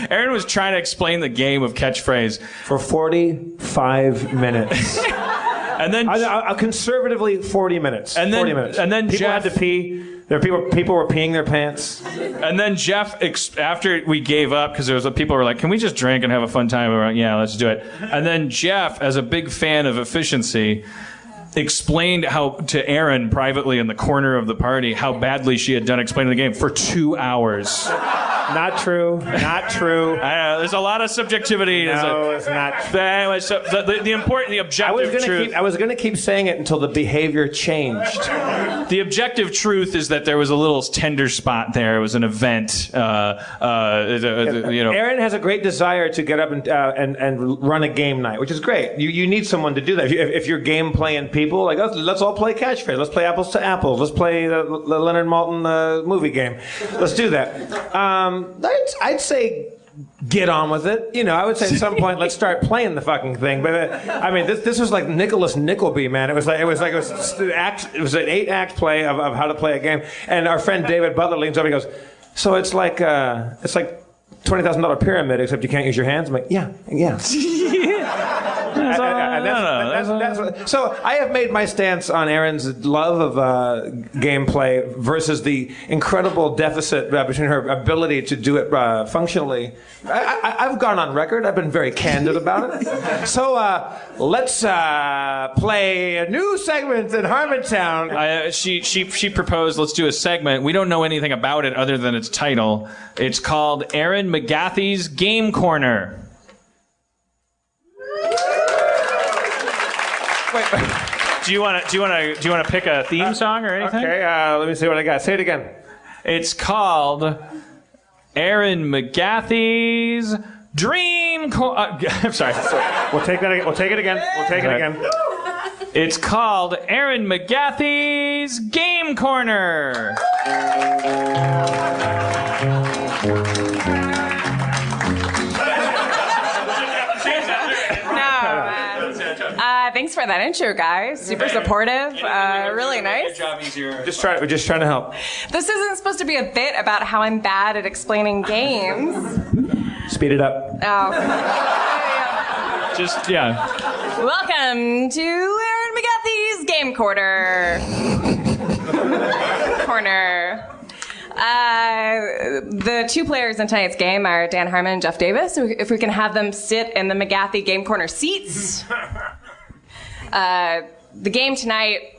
Erin was trying to explain the game of catchphrase for 45 minutes. And then conservatively 40 minutes. And then 40 minutes. And then people Jeff had to pee. There were people were peeing their pants. And then Jeff, after we gave up, because people were like, "Can we just drink and have a fun time?" We were like, "Yeah, let's do it." And then Jeff, as a big fan of efficiency, explained to Erin privately in the corner of the party how badly she had done explaining the game for 2 hours. Not true. Not true. I know, there's a lot of subjectivity. No, it's not true. Anyway, so the objective truth. I was going to keep saying it until the behavior changed. The objective truth is that there was a little tender spot there. It was an event. Erin has a great desire to get up and run a game night, which is great. You need someone to do that. If you're game playing people, like let's all play catchphrase. Let's play apples to apples. Let's play the Leonard Maltin movie game. Let's do that. I'd say get on with it. You know, I would say at some point let's start playing the fucking thing. But I mean, this was like Nicholas Nickleby, man. It was an 8-act play of how to play a game. And our friend David Butler leans over and goes, "So it's like $20,000 pyramid, except you can't use your hands." I'm like, yeah. So I have made my stance on Erin's love of gameplay versus the incredible deficit between her ability to do it functionally. I've gone on record. I've been very candid about it. So let's play a new segment in Harmontown. She proposed, let's do a segment. We don't know anything about it other than its title. It's called Erin McGathy's Game Corner. Wait. Do you want to pick a theme song or anything? Okay, let me see what I got. Say it again. It's called Erin McGathy's Dream Corner. I'm sorry. We'll take it again. It's called Erin McGathy's Game Corner. Thanks for that intro, guys. Super supportive. Really nice. We're just trying to help. This isn't supposed to be a bit about how I'm bad at explaining games. Speed it up. Oh. Yeah. Welcome to Erin McGathy's Game Corner. The two players in tonight's game are Dan Harmon and Jeff Davis. If we can have them sit in the McGathy Game Corner seats. The game tonight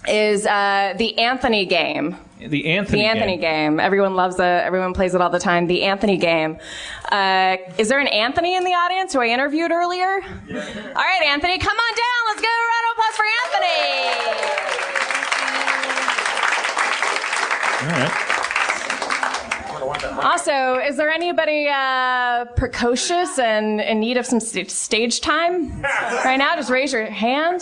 is the Anthony game. The Anthony game. Everyone loves it. Everyone plays it all the time. The Anthony game. Is there an Anthony in the audience who I interviewed earlier? Yeah. All right, Anthony, come on down. Let's give a round of applause for Anthony. All right. Also, is there anybody precocious and in need of some stage time right now? Just raise your hand.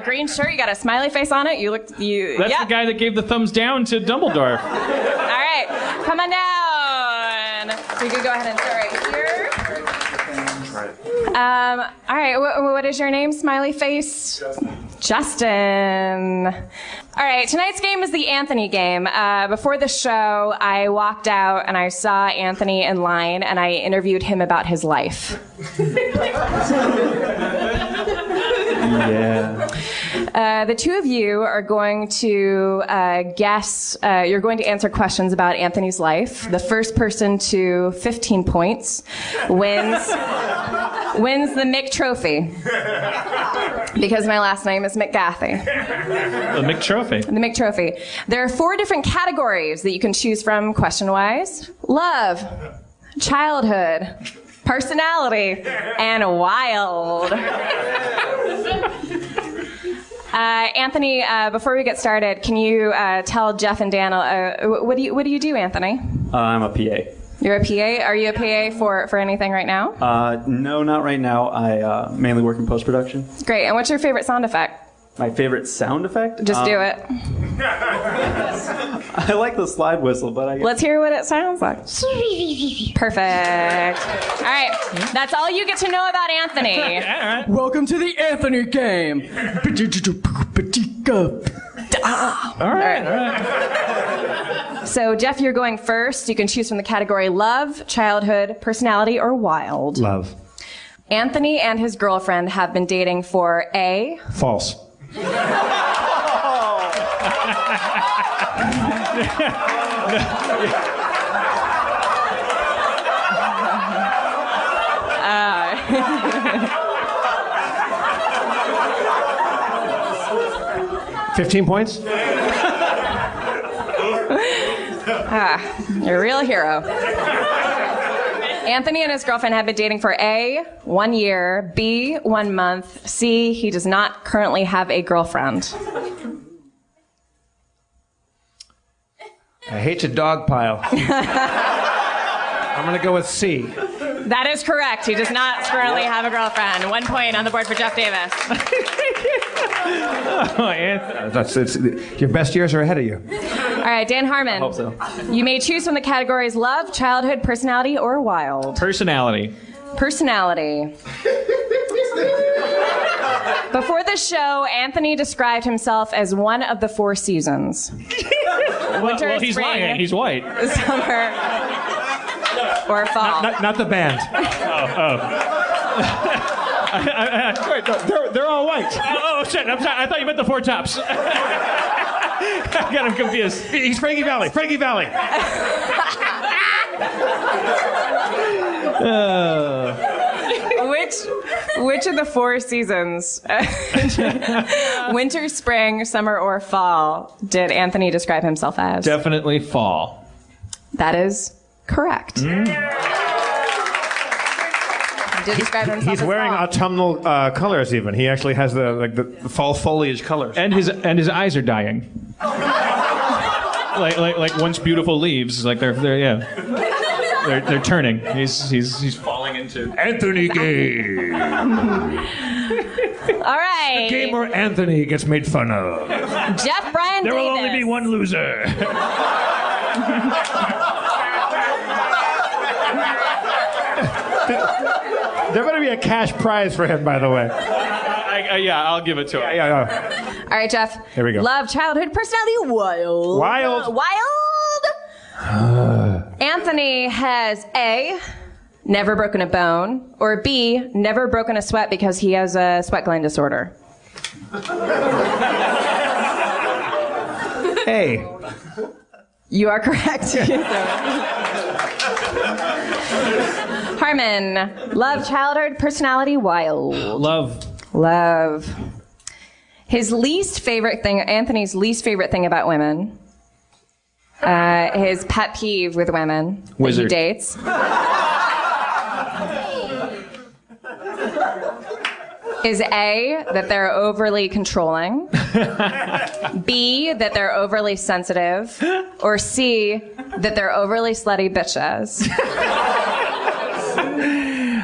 Green shirt, you got a smiley face on it. That's the guy that gave the thumbs down to Dumbledore. All right, come on down. So you can go ahead and sit right here. All right, what is your name, smiley face? Justin. All right, tonight's game is the Anthony game. Before the show, I walked out and I saw Anthony in line and I interviewed him about his life. Yeah. The two of you are going to guess, you're going to answer questions about Anthony's life. The first person to 15 points wins the Mick Trophy. Because my last name is McGathy. The Mick Trophy. The Mick Trophy. There are 4 different categories that you can choose from question-wise. Love, childhood, personality, and wild. Anthony, before we get started, can you tell Jeff and Dan, what do you do, Anthony? I'm a PA. You're a PA? Are you a PA for anything right now? No, not right now. I mainly work in post-production. Great. And what's your favorite sound effect? My favorite sound effect? Just do it. I like the slide whistle, but I guess... Let's hear what it sounds like. Perfect. All right. That's all you get to know about Anthony. All right. Welcome to the Anthony game. All right. So, Jeff, you're going first. You can choose from the category love, childhood, personality, or wild. Love. Anthony and his girlfriend have been dating for A. False. Uh, 15 points? You're a real hero. Anthony and his girlfriend have been dating for A, 1 year, B, 1 month, C, he does not currently have a girlfriend. I hate to dogpile. I'm going to go with C. That is correct. He does not currently have a girlfriend. 1 point on the board for Jeff Davis. Your best years are ahead of you. All right, Dan Harmon. I hope so. You may choose from the categories love, childhood, personality, or wild. Personality. Personality. Before the show, Anthony described himself as one of the 4 seasons. Winter, well, he's spring, lying. He's white. Summer, or fall. Not the band. They're all white. Oh, shit. I'm sorry. I thought you meant the 4 tops. I got him confused. He's Frankie Valli. Frankie Valli. Which of the 4 seasons, winter, spring, summer, or fall, did Anthony describe himself as? Definitely fall. That is correct. He did describe himself He's as wearing fall. autumnal colors. Even he actually has the fall foliage colors. And his eyes are dying. like once beautiful leaves, like they're turning. He's falling into Anthony game. All right. Game where Anthony gets made fun of. Jeff Bryan There will Davis. only be one loser. There better be a cash prize for him, by the way. yeah, I'll give it to him. Yeah. All right, Jeff. Here we go. Love, childhood, personality, wild. Wild. Anthony has A, never broken a bone, or B, never broken a sweat because he has a sweat gland disorder. Hey. You are correct. Harmon, love, childhood, personality, wild. Love. His least favorite thing, Anthony's least favorite thing about women, his pet peeve with women Wizard. that he dates. is A, that they're overly controlling, B, that they're overly sensitive, or C, that they're overly slutty bitches.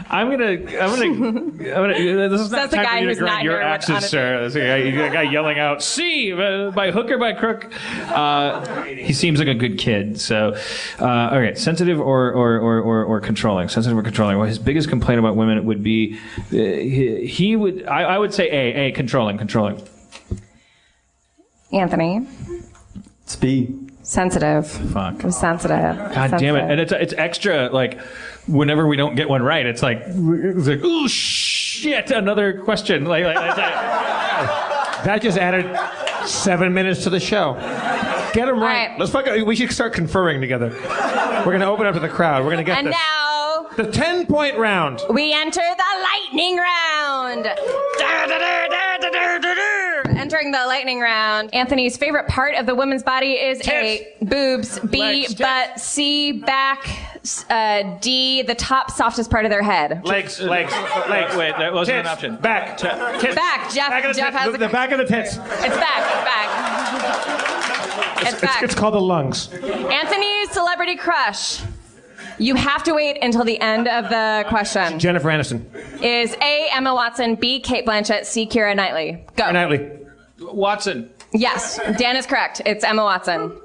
I'm gonna. This is not That's the time guy for you to who's not grind your here on axes, it. sir. There's a guy yelling out, "See, by hook or by crook." He seems like a good kid. So, okay, sensitive or controlling. Sensitive or controlling. Well, his biggest complaint about women would be he would. I would say A. Controlling. Anthony. It's B. Sensitive. Fuck. I'm sensitive. God damn it! And it's extra like whenever we don't get one right, it's like oh shit, another question. Like That just added 7 minutes to the show. Get them right. Right. Let's we should start conferring together. We're gonna open up to the crowd. We're gonna get And this. now The 10-point round. we enter the lightning round. Entering the lightning round, Anthony's favorite part of the woman's body is A, boobs, B, Legs. butt, C, back, D, the top softest part of their head. Legs. wait, that wasn't an Tits. option. Back. Tits. Back, Jeff. Back of the Jeff tits. has The back of the tits. It's back. It's back. It's called the lungs. Anthony's celebrity crush. You have to wait until the end of the question. Jennifer Aniston. Is A, Emma Watson, B, Kate Blanchett, C, Keira Knightley. Go. Knightley. Watson. Yes, Dan is correct. It's Emma Watson.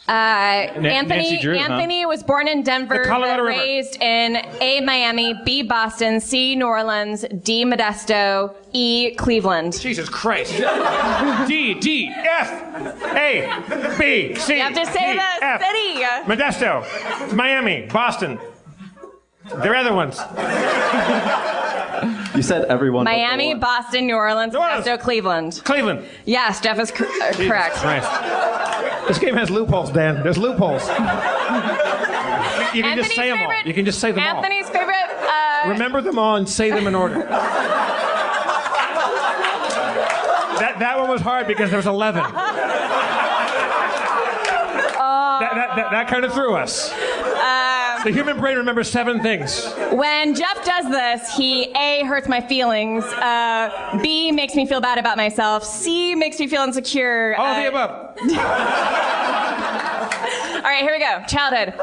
Nancy Drew, Anthony was born in Denver, The Colorado but River. raised in A, Miami, B, Boston, C, New Orleans, D, Modesto, E, Cleveland. Jesus Christ. D. F. A. B. C. You have to say D, the F. city. Modesto. Miami. Boston. There are other ones. You said everyone. but the Miami, one. Boston, New Orleans, New Orleans. Modesto, Cleveland. Cleveland. Yes, Jeff is correct. Christ. This game has loopholes, Dan. There's loopholes. You can just say them all. You can just say them all. Anthony's favorite. Remember them all and say them in order. That one was hard because there was 11. That kind of threw us. The human brain remembers 7 things. When Jeff does this, he A, hurts my feelings, B, makes me feel bad about myself, C, makes me feel insecure. All of the above. All right, here we go. Childhood.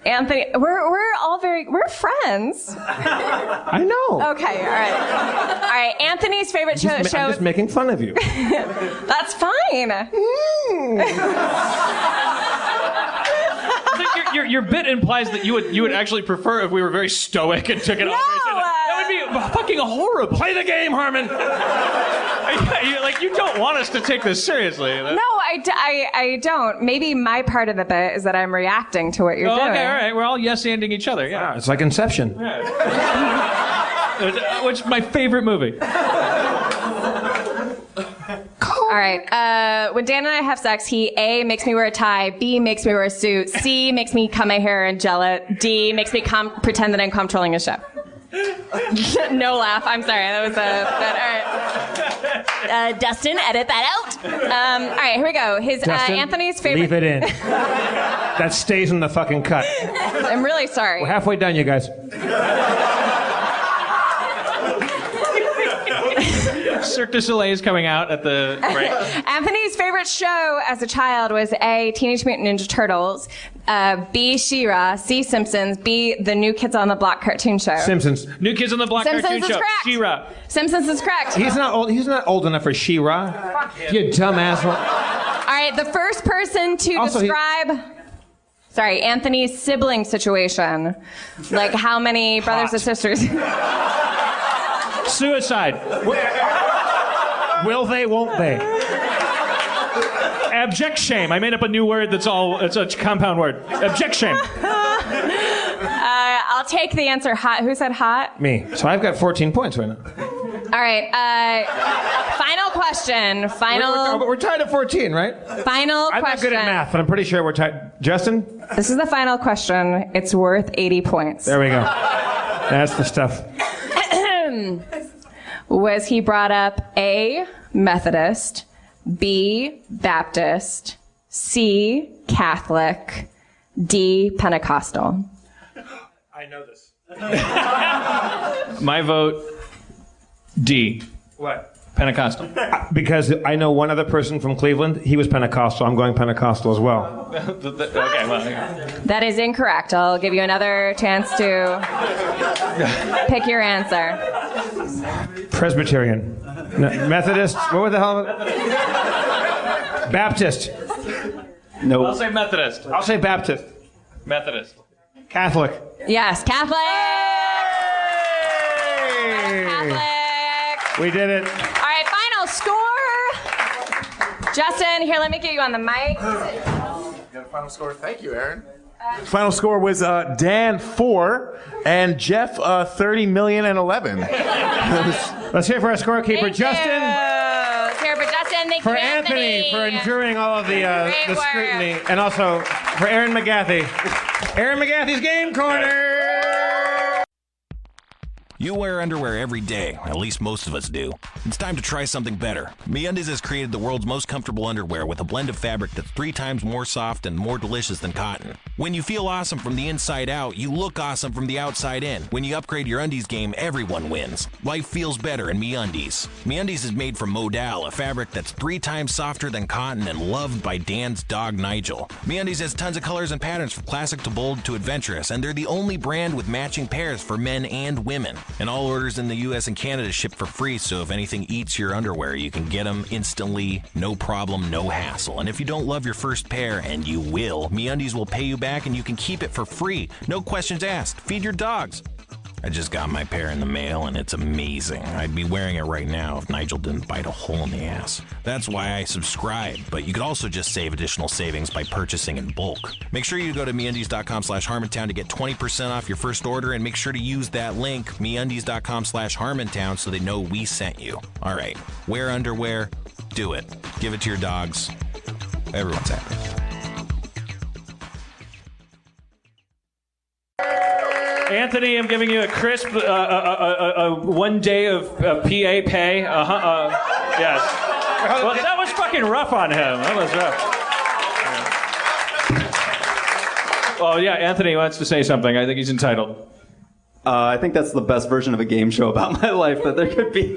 Anthony, we're friends. I know. Okay, all right. Anthony's favorite show. I'm just making fun of you. That's fine. I think your bit implies that you would actually prefer if we were very stoic and took it all. That would be fucking horrible. Play the game, Harmon. You don't want us to take this seriously. No, I don't. Maybe my part of the bit is that I'm reacting to what you're doing. Okay, all right. We're all yes-anding each other. Yeah. It's like Inception. Which is my favorite movie. All right. When Dan and I have sex, he A, makes me wear a tie, B, makes me wear a suit, C, makes me cut my hair and gel it, D, makes me pretend that I'm controlling a ship. No laugh. I'm sorry. That was all right. Dustin, edit that out. All right, here we go. Dustin, Anthony's favorite. leave it in. That stays in the fucking cut. I'm really sorry. We're halfway done, you guys. Cirque du Soleil is coming out at the break. Anthony's favorite show as a child was A, Teenage Mutant Ninja Turtles, B, She-Ra, C, Simpsons, B, the New Kids on the Block cartoon show. Simpsons. New Kids on the Block Simpsons cartoon is show. correct. She-Ra. Simpsons is correct. He's not old enough for She-Ra. You dumb asshole. All right, the first person to Also, describe... Sorry, Anthony's sibling situation. Like how many brothers and sisters? Suicide. Will they, won't they? Abject shame. I made up a new word it's a compound word. Abject shame. I'll take the answer hot. Who said hot? Me. So I've got 14 points right now. All right. Final question. We're tied at 14, right? Final I'm question. not good at math, but I'm pretty sure we're tied. Justin? This is the final question. It's worth 80 points. There we go. That's the stuff. Was he brought up A, Methodist, B, Baptist, C, Catholic, D, Pentecostal? I know this. My vote, D. What? Pentecostal. Because I know one other person from Cleveland. He was Pentecostal. I'm going Pentecostal as well. Okay, well. That is incorrect. I'll give you another chance to pick your answer. Presbyterian. No, Methodist. What the hell? Baptist. No. I'll say Methodist. I'll say Baptist. Methodist. Catholic. Yes, Catholic. Hey! Catholic. We did it. All right, final score. Justin, here, let me get you on the mic. Got a final score. Thank you, Aaron. Final score was Dan 4 and Jeff 30,011,000. Let's hear for our scorekeeper, Justin. Let's hear for Justin. Thank For you, Anthony for enduring all of the Great work. scrutiny, and also for Aaron McGathy. Aaron McGathy's Game Corner. You wear underwear every day, at least most of us do. It's time to try something better. MeUndies has created the world's most comfortable underwear with a blend of fabric that's 3 times more soft and more delicious than cotton. When you feel awesome from the inside out, you look awesome from the outside in. When you upgrade your undies game, everyone wins. Life feels better in MeUndies. MeUndies is made from modal, a fabric that's 3 times softer than cotton and loved by Dan's dog Nigel. MeUndies has tons of colors and patterns from classic to bold to adventurous, and they're the only brand with matching pairs for men and women. And all orders in the US and Canada ship for free, so if anything eats your underwear, you can get them instantly, no problem, no hassle. And if you don't love your first pair, and you will, MeUndies will pay you back and you can keep it for free. No questions asked. Feed your dogs. I just got my pair in the mail and it's amazing. I'd be wearing it right now if Nigel didn't bite a hole in the ass. That's why I subscribe, but you could also just save additional savings by purchasing in bulk. Make sure you go to MeUndies.com/Harmontown to get 20% off your first order, and make sure to use that link, MeUndies.com/Harmontown, so they know we sent you. All right, wear underwear, do it. Give it to your dogs. Everyone's happy. Anthony, I'm giving you a crisp 1 day of PA pay. Yes. Well, that was fucking rough on him. That was rough. Oh, yeah, Anthony wants to say something. I think he's entitled. I think that's the best version of a game show about my life that there could be.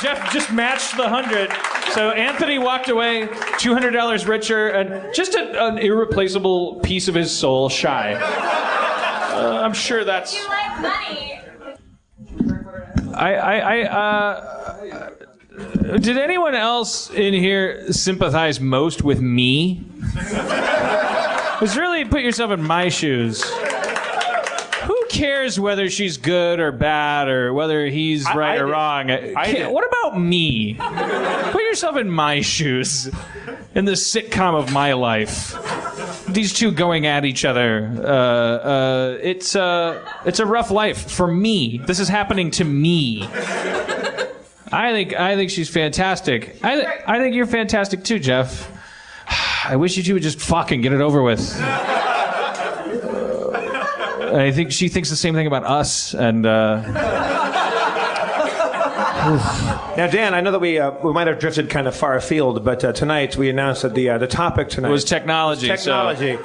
Jeff just matched the 100. So Anthony walked away $200 richer and just an irreplaceable piece of his soul shy. I'm sure that's. You like money. Did anyone else in here sympathize most with me? Just really put yourself in my shoes. Who cares whether she's good or bad or whether he's right or wrong? What about me? Put yourself in my shoes, in the sitcom of my life. These two going at each other. It's a rough life for me. This is happening to me. I think she's fantastic. I think you're fantastic too, Jeff. I wish you two would just fucking get it over with. I think she thinks the same thing about us, and Now, Dan, I know that we might have drifted kind of far afield, but tonight we announced that the topic tonight was technology.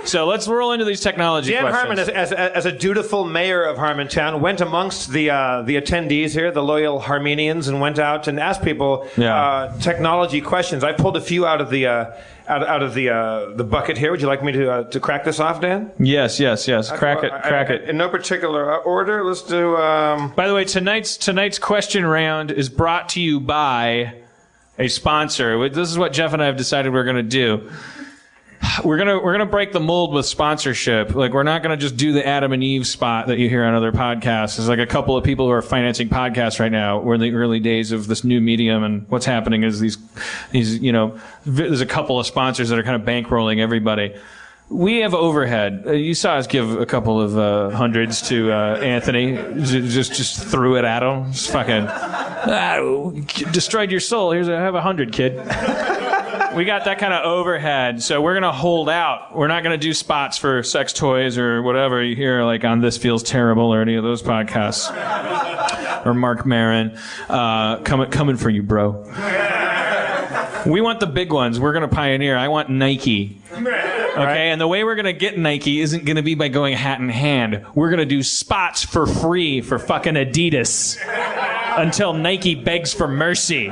So let's roll into these technology Dan questions. Harmon, as a dutiful mayor of Harmontown, went amongst the attendees here, the loyal Harmenians, and went out and asked people technology questions. I pulled a few out of the bucket here. Would you like me to crack this off, Dan? Yes. Crack it. In no particular order. Let's do. By the way, tonight's question round is brought to you by a sponsor. This is what Jeff and I have decided we're going to do. We're gonna break the mold with sponsorship. Like, we're not gonna just do the Adam and Eve spot that you hear on other podcasts. There's like a couple of people who are financing podcasts right now. We're in the early days of this new medium, and what's happening is these there's a couple of sponsors that are kind of bankrolling everybody. We have overhead. You saw us give a couple of hundreds to Anthony. Just threw it at him. Just fucking destroyed your soul. Have 100, kid. We got that kind of overhead, so we're gonna hold out. We're not gonna do spots for sex toys or whatever you hear like on This Feels Terrible or any of those podcasts. Or Mark Maron, coming for you, bro. We want the big ones. We're going to pioneer. I want Nike. Okay, and the way we're going to get Nike isn't going to be by going hat in hand. We're going to do spots for free for fucking Adidas until Nike begs for mercy.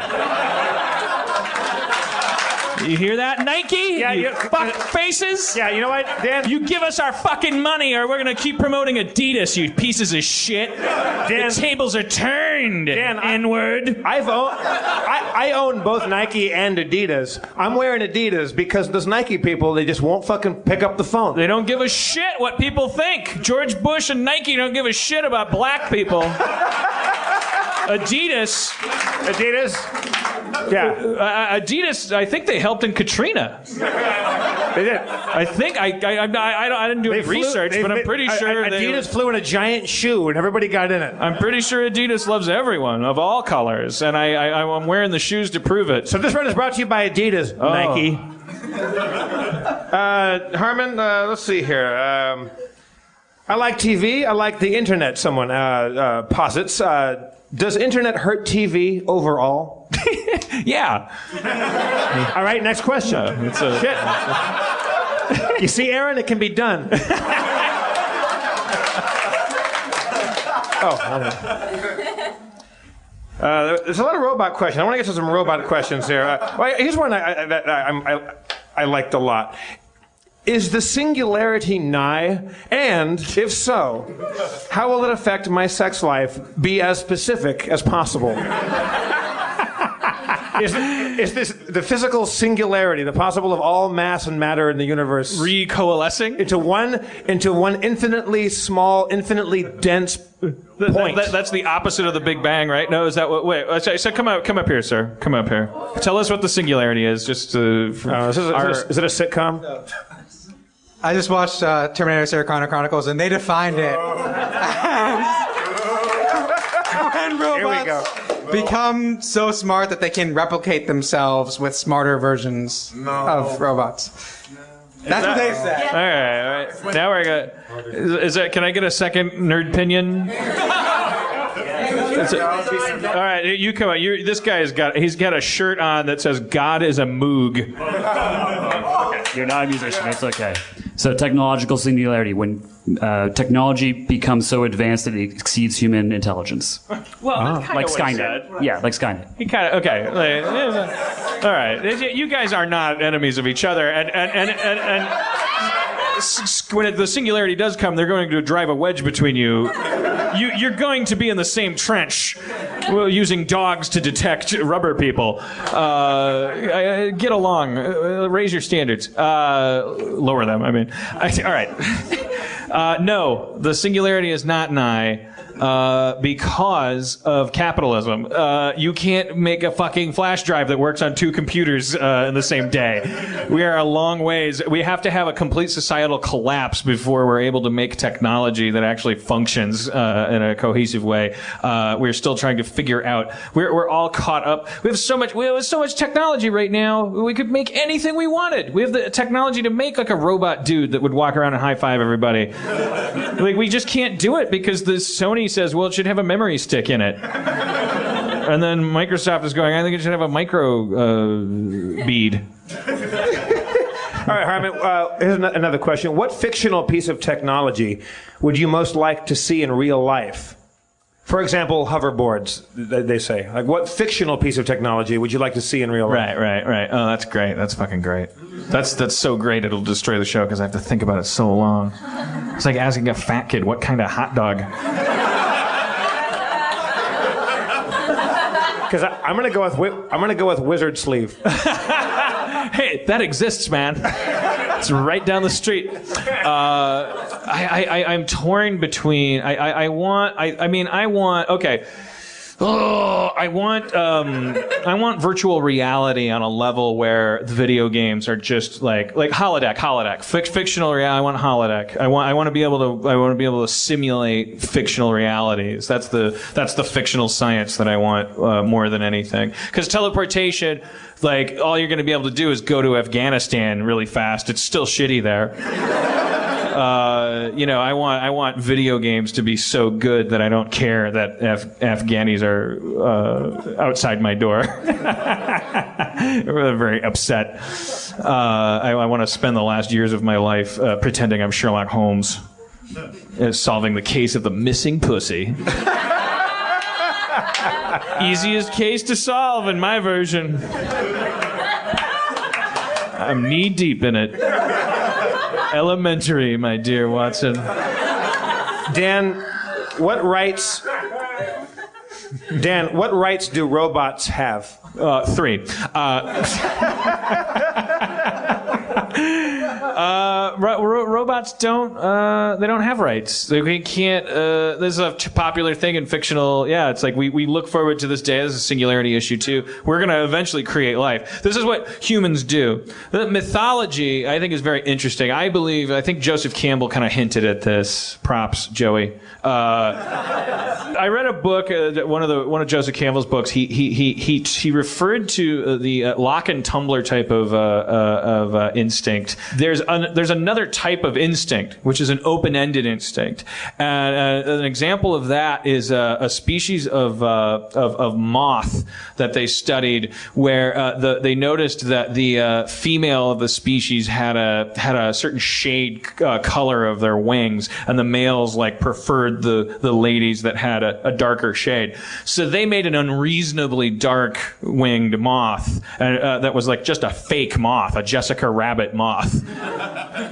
You hear that, Nike? Yeah, you fuck faces? Yeah, you know what, Dan? You give us our fucking money or we're going to keep promoting Adidas, you pieces of shit. Dan, the tables are turned, Dan, N-word. I own both Nike and Adidas. I'm wearing Adidas because those Nike people, they just won't fucking pick up the phone. They don't give a shit what people think. George Bush and Nike don't give a shit about black people. Adidas. Yeah. Adidas, I think they helped in Katrina. They did. I think I didn't do any research, but I'm pretty sure Adidas flew in a giant shoe and everybody got in it. I'm pretty sure Adidas loves everyone of all colors, and I'm wearing the shoes to prove it. So this run is brought to you by Adidas, Nike. Harmon, let's see here. I like TV. I like the internet. Someone posits. Does internet hurt TV overall? Yeah. All right, next question. Shit. You see, Aaron, it can be done. There's a lot of robot questions. I want to get to some robot questions here. Here's one I liked a lot. Is the singularity nigh? And if so, how will it affect my sex life? Be as specific as possible. Is this the physical singularity, the possible of all mass and matter in the universe recoalescing into one infinitely small, infinitely dense point? That's the opposite of the Big Bang, right? No, is that what? Wait, so come up here, sir. Come up here. Tell us what the singularity is. Just is it a sitcom? No. I just watched Terminator: Sarah Connor Chronicles, and they defined it. When robots become so smart that they can replicate themselves with smarter versions of robots. That's what they said. All right. Now we're gonna. Is that? Can I get a second nerd opinion? All right, you come on. This guy he's got a shirt on that says "God is a Moog." You're not a musician. It's okay. So technological singularity, when technology becomes so advanced that it exceeds human intelligence. Well, that's kind like of what he Skynet. said. Yeah, like Skynet. He kind of okay. All right, you guys are not enemies of each other, and when the singularity does come, they're going to drive a wedge between you. You're going to be in the same trench, using dogs to detect rubber people. Get along. Raise your standards. Lower them, I mean. All right. No, the singularity is not nigh. Because of capitalism. You can't make a fucking flash drive that works on two computers in the same day. We are a long ways. We have to have a complete societal collapse before we're able to make technology that actually functions in a cohesive way. We're still trying to figure out. We're all caught up. We have so much technology right now. We could make anything we wanted. We have the technology to make like a robot dude that would walk around and high five everybody. Like we just can't do it because the Sony says, well, it should have a memory stick in it. And then Microsoft is going, I think it should have a micro bead. All right, Harmon, here's another question. What fictional piece of technology would you most like to see in real life? For example, hoverboards, they say. Like, what fictional piece of technology would you like to see in real life? Right. Oh, that's great. That's fucking great. That's so great it'll destroy the show because I have to think about it so long. It's like asking a fat kid what kind of hot dog. Because I'm gonna go with wizard sleeve. Hey, that exists, man. It's right down the street. I'm torn between. I want virtual reality on a level where the video games are just like holodeck, fictional reality. I want holodeck. I want to be able to simulate fictional realities. That's the fictional science that I want more than anything. Because teleportation, like all you're going to be able to do is go to Afghanistan really fast. It's still shitty there. I want video games to be so good that I don't care that Afghanis are outside my door. We're very upset. I want to spend the last years of my life pretending I'm Sherlock Holmes, solving the case of the missing pussy. Easiest case to solve in my version. I'm knee deep in it. Elementary, my dear Watson. Dan, what rights do robots have? 3. Robots don't have rights. They can't. This is a popular thing in fictional. Yeah, it's like we look forward to this day. This is a singularity issue too. We're going to eventually create life. This is what humans do. The mythology, I think, is very interesting. I think Joseph Campbell kind of hinted at this. Props, Joey. I read a book, one of Joseph Campbell's books. He referred to the lock and tumbler type of instinct. There's another type of instinct, which is an open-ended instinct. And an example of that is a species of moth that they studied, where they noticed that the female of the species had a certain shade color of their wings, and the males preferred the ladies that had a darker shade. So they made an unreasonably dark winged moth that was just a fake moth, a Jessica Rabbit moth.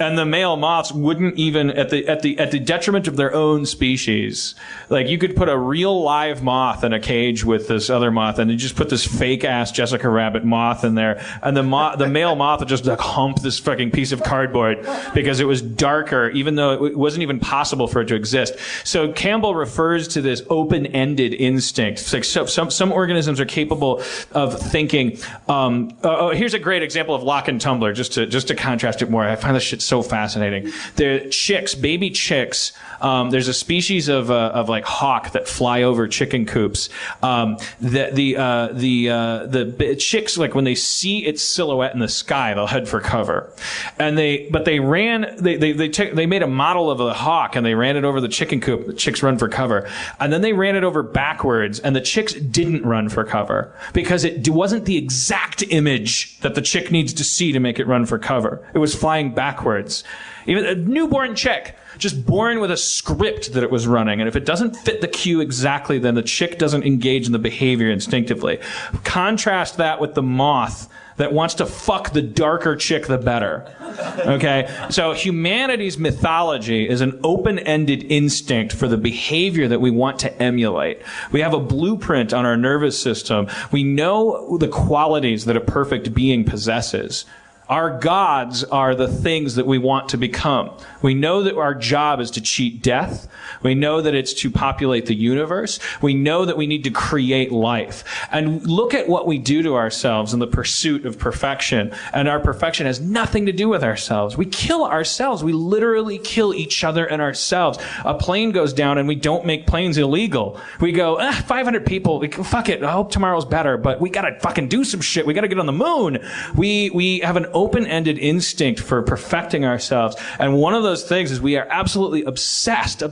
And the male moths wouldn't even, at the detriment of their own species, you could put a real live moth in a cage with this other moth, and you just put this fake ass Jessica Rabbit moth in there, and the male moth would just hump this fucking piece of cardboard because it was darker, even though it wasn't even possible for it to exist. So Campbell refers to this open-ended instinct. It's some organisms are capable of thinking. Here's a great example of lock and tumbler, just to contrast it more. I find this shit so fascinating. The chicks, baby chicks. There's a species of hawk that fly over chicken coops. The chicks, when they see its silhouette in the sky, they'll head for cover. And they made a model of a hawk and they ran it over the chicken coop. The chicks run for cover. And then they ran it over backwards, and the chicks didn't run for cover because it wasn't the exact image that the chick needs to see to make it run for cover. It was flying backwards. Even a newborn chick, just born with a script that it was running. And if it doesn't fit the cue exactly, then the chick doesn't engage in the behavior instinctively. Contrast that with the moth that wants to fuck the darker chick, the better. Okay? So humanity's mythology is an open-ended instinct for the behavior that we want to emulate. We have a blueprint on our nervous system. We know the qualities that a perfect being possesses. Our gods are the things that we want to become. We know that our job is to cheat death. We know that it's to populate the universe. We know that we need to create life. And look at what we do to ourselves in the pursuit of perfection. And our perfection has nothing to do with ourselves. We kill ourselves. We literally kill each other and ourselves. A plane goes down and we don't make planes illegal. We go, 500 people, fuck it, I hope tomorrow's better, but we gotta fucking do some shit. We gotta get on the moon. We have an open-ended instinct for perfecting ourselves. And one of those things is we are absolutely obsessed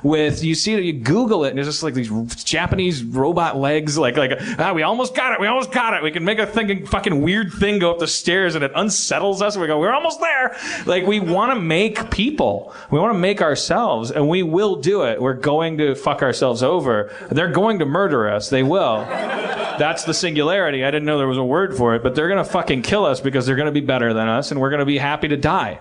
with, you Google it, and there's just these Japanese robot legs, we almost got it. We can make a fucking weird thing go up the stairs and it unsettles us. We go, we're almost there. We want to make people. We want to make ourselves, and we will do it. We're going to fuck ourselves over. They're going to murder us. They will. That's the singularity. I didn't know there was a word for it, but they're going to fucking kill us because they're going to be better than us, and we're going to be happy to die.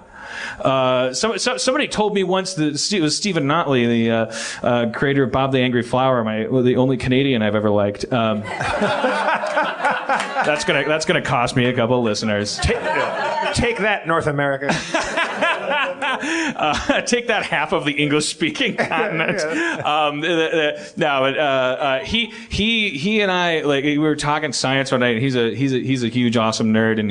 Somebody told me once that it was Stephen Notley, the creator of Bob the Angry Flower, the only Canadian I've ever liked. That's gonna cost me a couple of listeners. Take that, North America. Take that half of the English-speaking continent. He and I, we were talking science one night. He's a huge, awesome nerd, and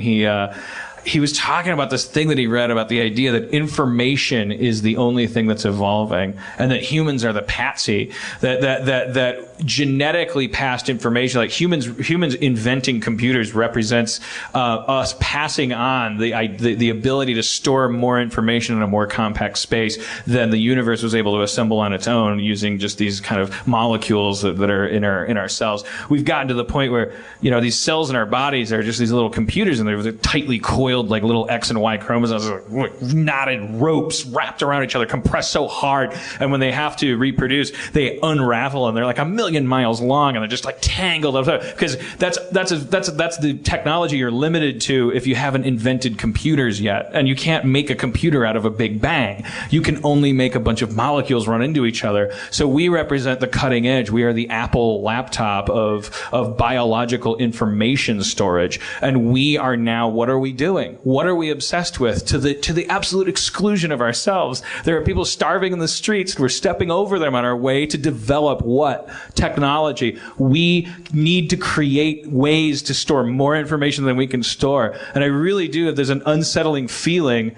he was talking about this thing that he read about the idea that information is the only thing that's evolving, and that humans are the patsy, that genetically passed information, like humans inventing computers represents us passing on the ability to store more information in a more compact space than the universe was able to assemble on its own using just these kind of molecules that are in our cells. We've gotten to the point where, these cells in our bodies are just these little computers, and they're tightly coiled like little X and Y chromosomes, like knotted ropes wrapped around each other, compressed so hard, and when they have to reproduce, they unravel, and they're like 1,000,000 miles long, and they're just like tangled up. Because that's the technology you're limited to if you haven't invented computers yet, and you can't make a computer out of a big bang. You can only make a bunch of molecules run into each other. So we represent the cutting edge. We are the Apple laptop of biological information storage, and we are now. What are we doing? What are we obsessed with to the absolute exclusion of ourselves? There are people starving in the streets. We're stepping over them on our way to develop what? Technology. We need to create ways to store more information than we can store. And I really do. There's an unsettling feeling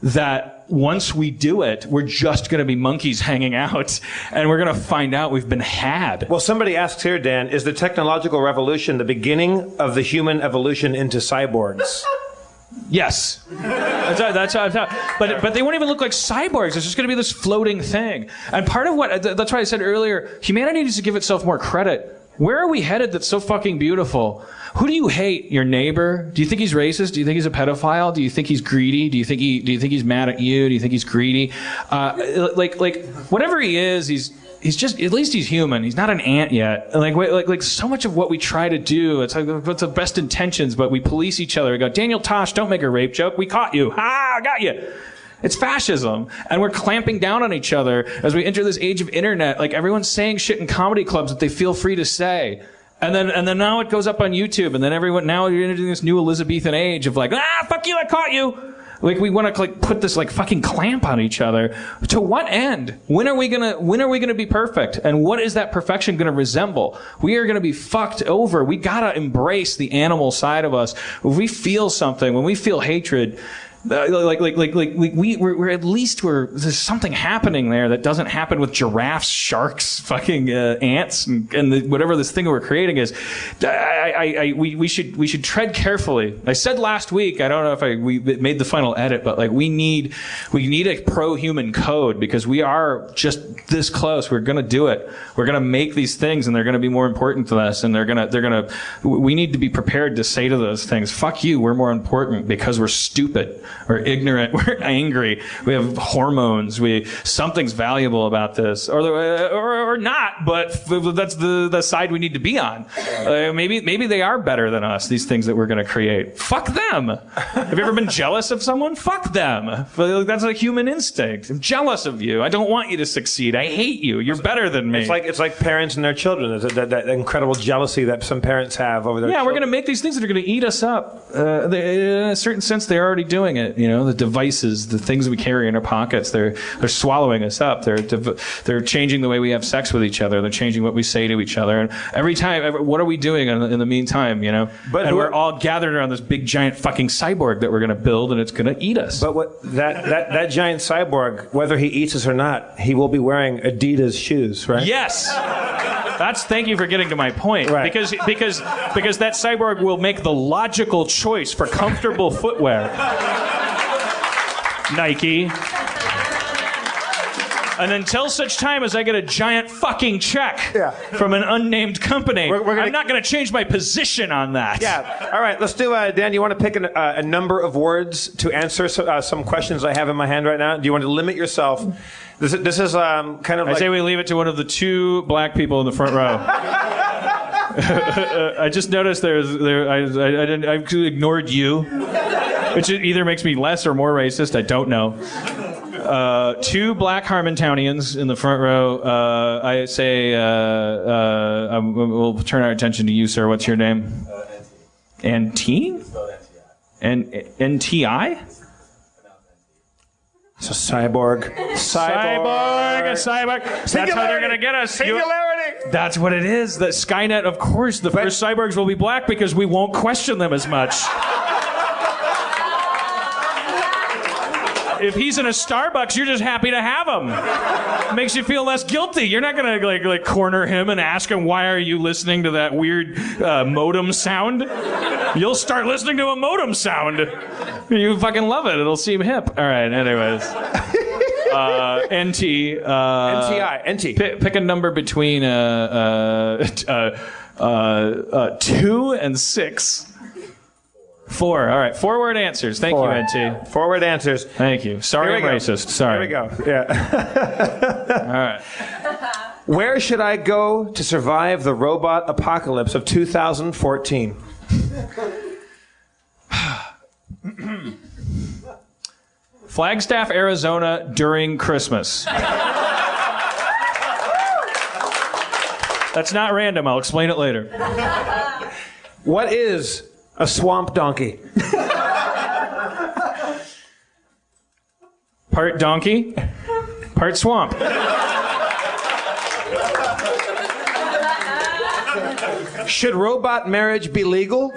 that once we do it, we're just going to be monkeys hanging out, and we're going to find out we've been had. Well, somebody asks here, Dan, is the technological revolution the beginning of the human evolution into cyborgs? Yes. That's how. But they won't even look like cyborgs. It's just going to be this floating thing. And part of that's why I said earlier, humanity needs to give itself more credit. Where are we headed that's so fucking beautiful? Who do you hate? Your neighbor? Do you think he's racist? Do you think he's a pedophile? Do you think he's greedy? Do you think he's mad at you? Do you think he's greedy? Like whatever he is, he's just, at least he's human. He's not an ant yet. Like so much of what we try to do, it's the best intentions, but we police each other. We go, Daniel Tosh, don't make a rape joke. We caught you. I got you. It's fascism. And we're clamping down on each other as we enter this age of internet. Like, everyone's saying shit in comedy clubs that they feel free to say. And then now it goes up on YouTube, and then now you're into this new Elizabethan age of like, fuck you, I caught you. Like, we want to put this fucking clamp on each other. To what end? When are we gonna be perfect? And what is that perfection gonna resemble? We are gonna be fucked over. We gotta embrace the animal side of us. If we feel something, when we feel hatred, we're at least there's something happening there that doesn't happen with giraffes, sharks, fucking ants, and whatever this thing we're creating is. We should tread carefully. I said last week, I don't know if we made the final edit, but we need a pro-human code, because we are just this close. We're gonna do it. We're gonna make these things, and they're gonna be more important to us, and we need to be prepared to say to those things, fuck you, we're more important, because we're stupid. We're ignorant. We're angry. We have hormones. Something's valuable about this, or not. But that's the side we need to be on. Maybe they are better than us. These things that we're going to create. Fuck them. Have you ever been jealous of someone? Fuck them. That's a human instinct. I'm jealous of you. I don't want you to succeed. I hate you. You're better than me. It's like parents and their children. That incredible jealousy that some parents have over their children. We're going to make these things that are going to eat us up. In a certain sense, they're already doing it. The devices, the things we carry in our pockets, they're swallowing us up. They're changing the way we have sex with each other. They're changing what we say to each other. And every time, what are we doing in the meantime? But we're all gathered around this big giant fucking cyborg that we're going to build, and it's going to eat us. But that giant cyborg, whether he eats us or not, he will be wearing Adidas shoes, right? Yes. Thank you for getting to my point. Right. Because that cyborg will make the logical choice for comfortable footwear. Nike. And until such time as I get a giant fucking check from an unnamed company, I'm not going to change my position on that. Yeah. All right, let's do, Dan, do you want to pick a number of words to answer some questions I have in my hand right now? Do you want to limit yourself? This is kind of I say we leave it to one of the two black people in the front row. I just noticed I ignored you, which either makes me less or more racist. I don't know. Two black Harmontownians in the front row. I say we'll turn our attention to you, sir. What's your name? Antine? N-T-I? It's a cyborg. A cyborg. That's how they're going to get us. Singularity. That's what it is. The Skynet, of course, the first cyborgs will be black because we won't question them as much. If he's in a Starbucks, you're just happy to have him. It makes you feel less guilty. You're not gonna like corner him and ask him, why are you listening to that weird modem sound? You'll start listening to a modem sound. You fucking love it. It'll seem hip. All right, anyways. NT. NT. Pick a number between 2 and 6. 4. All right. 4-word answers. Thank you, NT. 4-word answers. Thank you. Sorry, I'm racist. Sorry. Here we go. Yeah. All right. Where should I go to survive the robot apocalypse of 2014? Flagstaff, Arizona during Christmas. That's not random. I'll explain it later. What is a swamp donkey? Part donkey, part swamp. Should robot marriage be legal?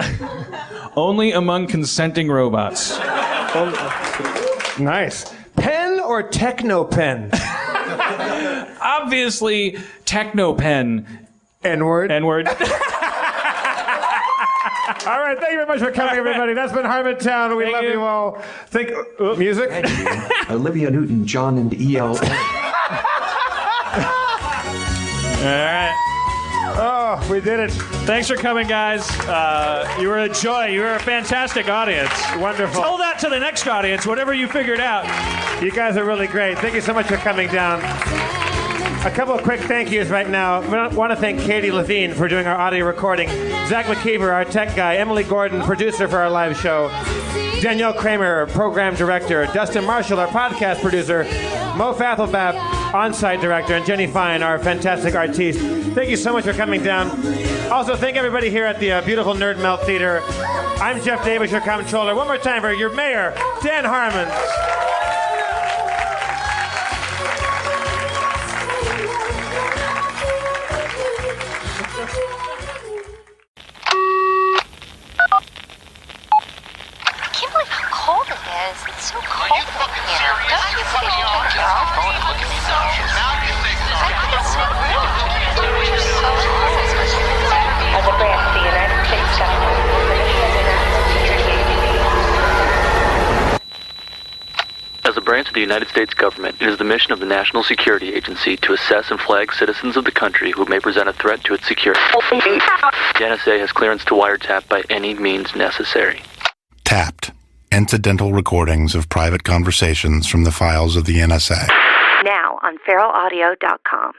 Only among consenting robots. Nice. Pen or techno pen? Obviously, techno pen. N-word. N-word. All right, thank you very much for coming, everybody. That's been Harmontown. We love you all. Music? Olivia Newton, John, and E.L. All right. Oh, we did it. Thanks for coming, guys. You were a joy. You were a fantastic audience. Wonderful. Tell that to the next audience, whatever you figured out. You guys are really great. Thank you so much for coming down. A couple of quick thank yous right now. I want to thank Katie Levine for doing our audio recording, Zach McKeever, our tech guy, Emily Gordon, producer for our live show, Danielle Kramer, program director, Dustin Marshall, our podcast producer, Mo Fathelbab, on-site director, and Jenny Fine, our fantastic artiste. Thank you so much for coming down. Also, thank everybody here at the beautiful Nerd Melt Theater. I'm Jeff Davis, your comptroller. One more time for your mayor, Dan Harmon. It's so cold in here. Don't you think you can turn off phone and look at me now? I think it's so rude. You're so As a branch of the United States government. As a branch of the United States government, it is the mission of the National Security Agency to assess and flag citizens of the country who may present a threat to its security. The NSA has clearance to wiretap by any means necessary. Tapped. Incidental recordings of private conversations from the files of the NSA. Now on feralaudio.com.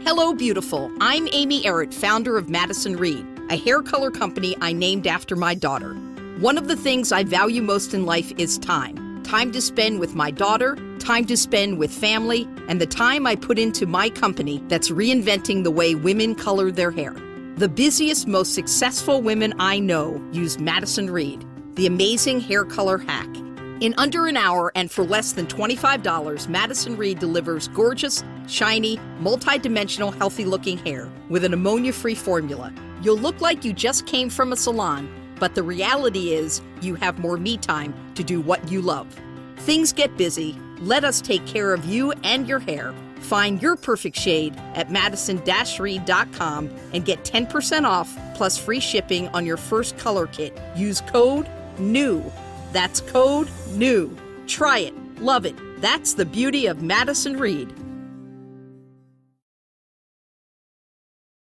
Hello, beautiful. I'm Amy Errett, founder of Madison Reed, a hair color company I named after my daughter. One of the things I value most in life is time. Time to spend with my daughter, time to spend with family, and the time I put into my company that's reinventing the way women color their hair. The busiest, most successful women I know use Madison Reed, the amazing hair color hack. In under an hour and for less than $25, Madison Reed delivers gorgeous, shiny, multi-dimensional, healthy-looking hair with an ammonia-free formula. You'll look like you just came from a salon, but the reality is you have more me time to do what you love. Things get busy. Let us take care of you and your hair. Find your perfect shade at madison-reed.com and get 10% off plus free shipping on your first color kit. Use code NEW. That's code NEW. Try it. Love it. That's the beauty of Madison Reed.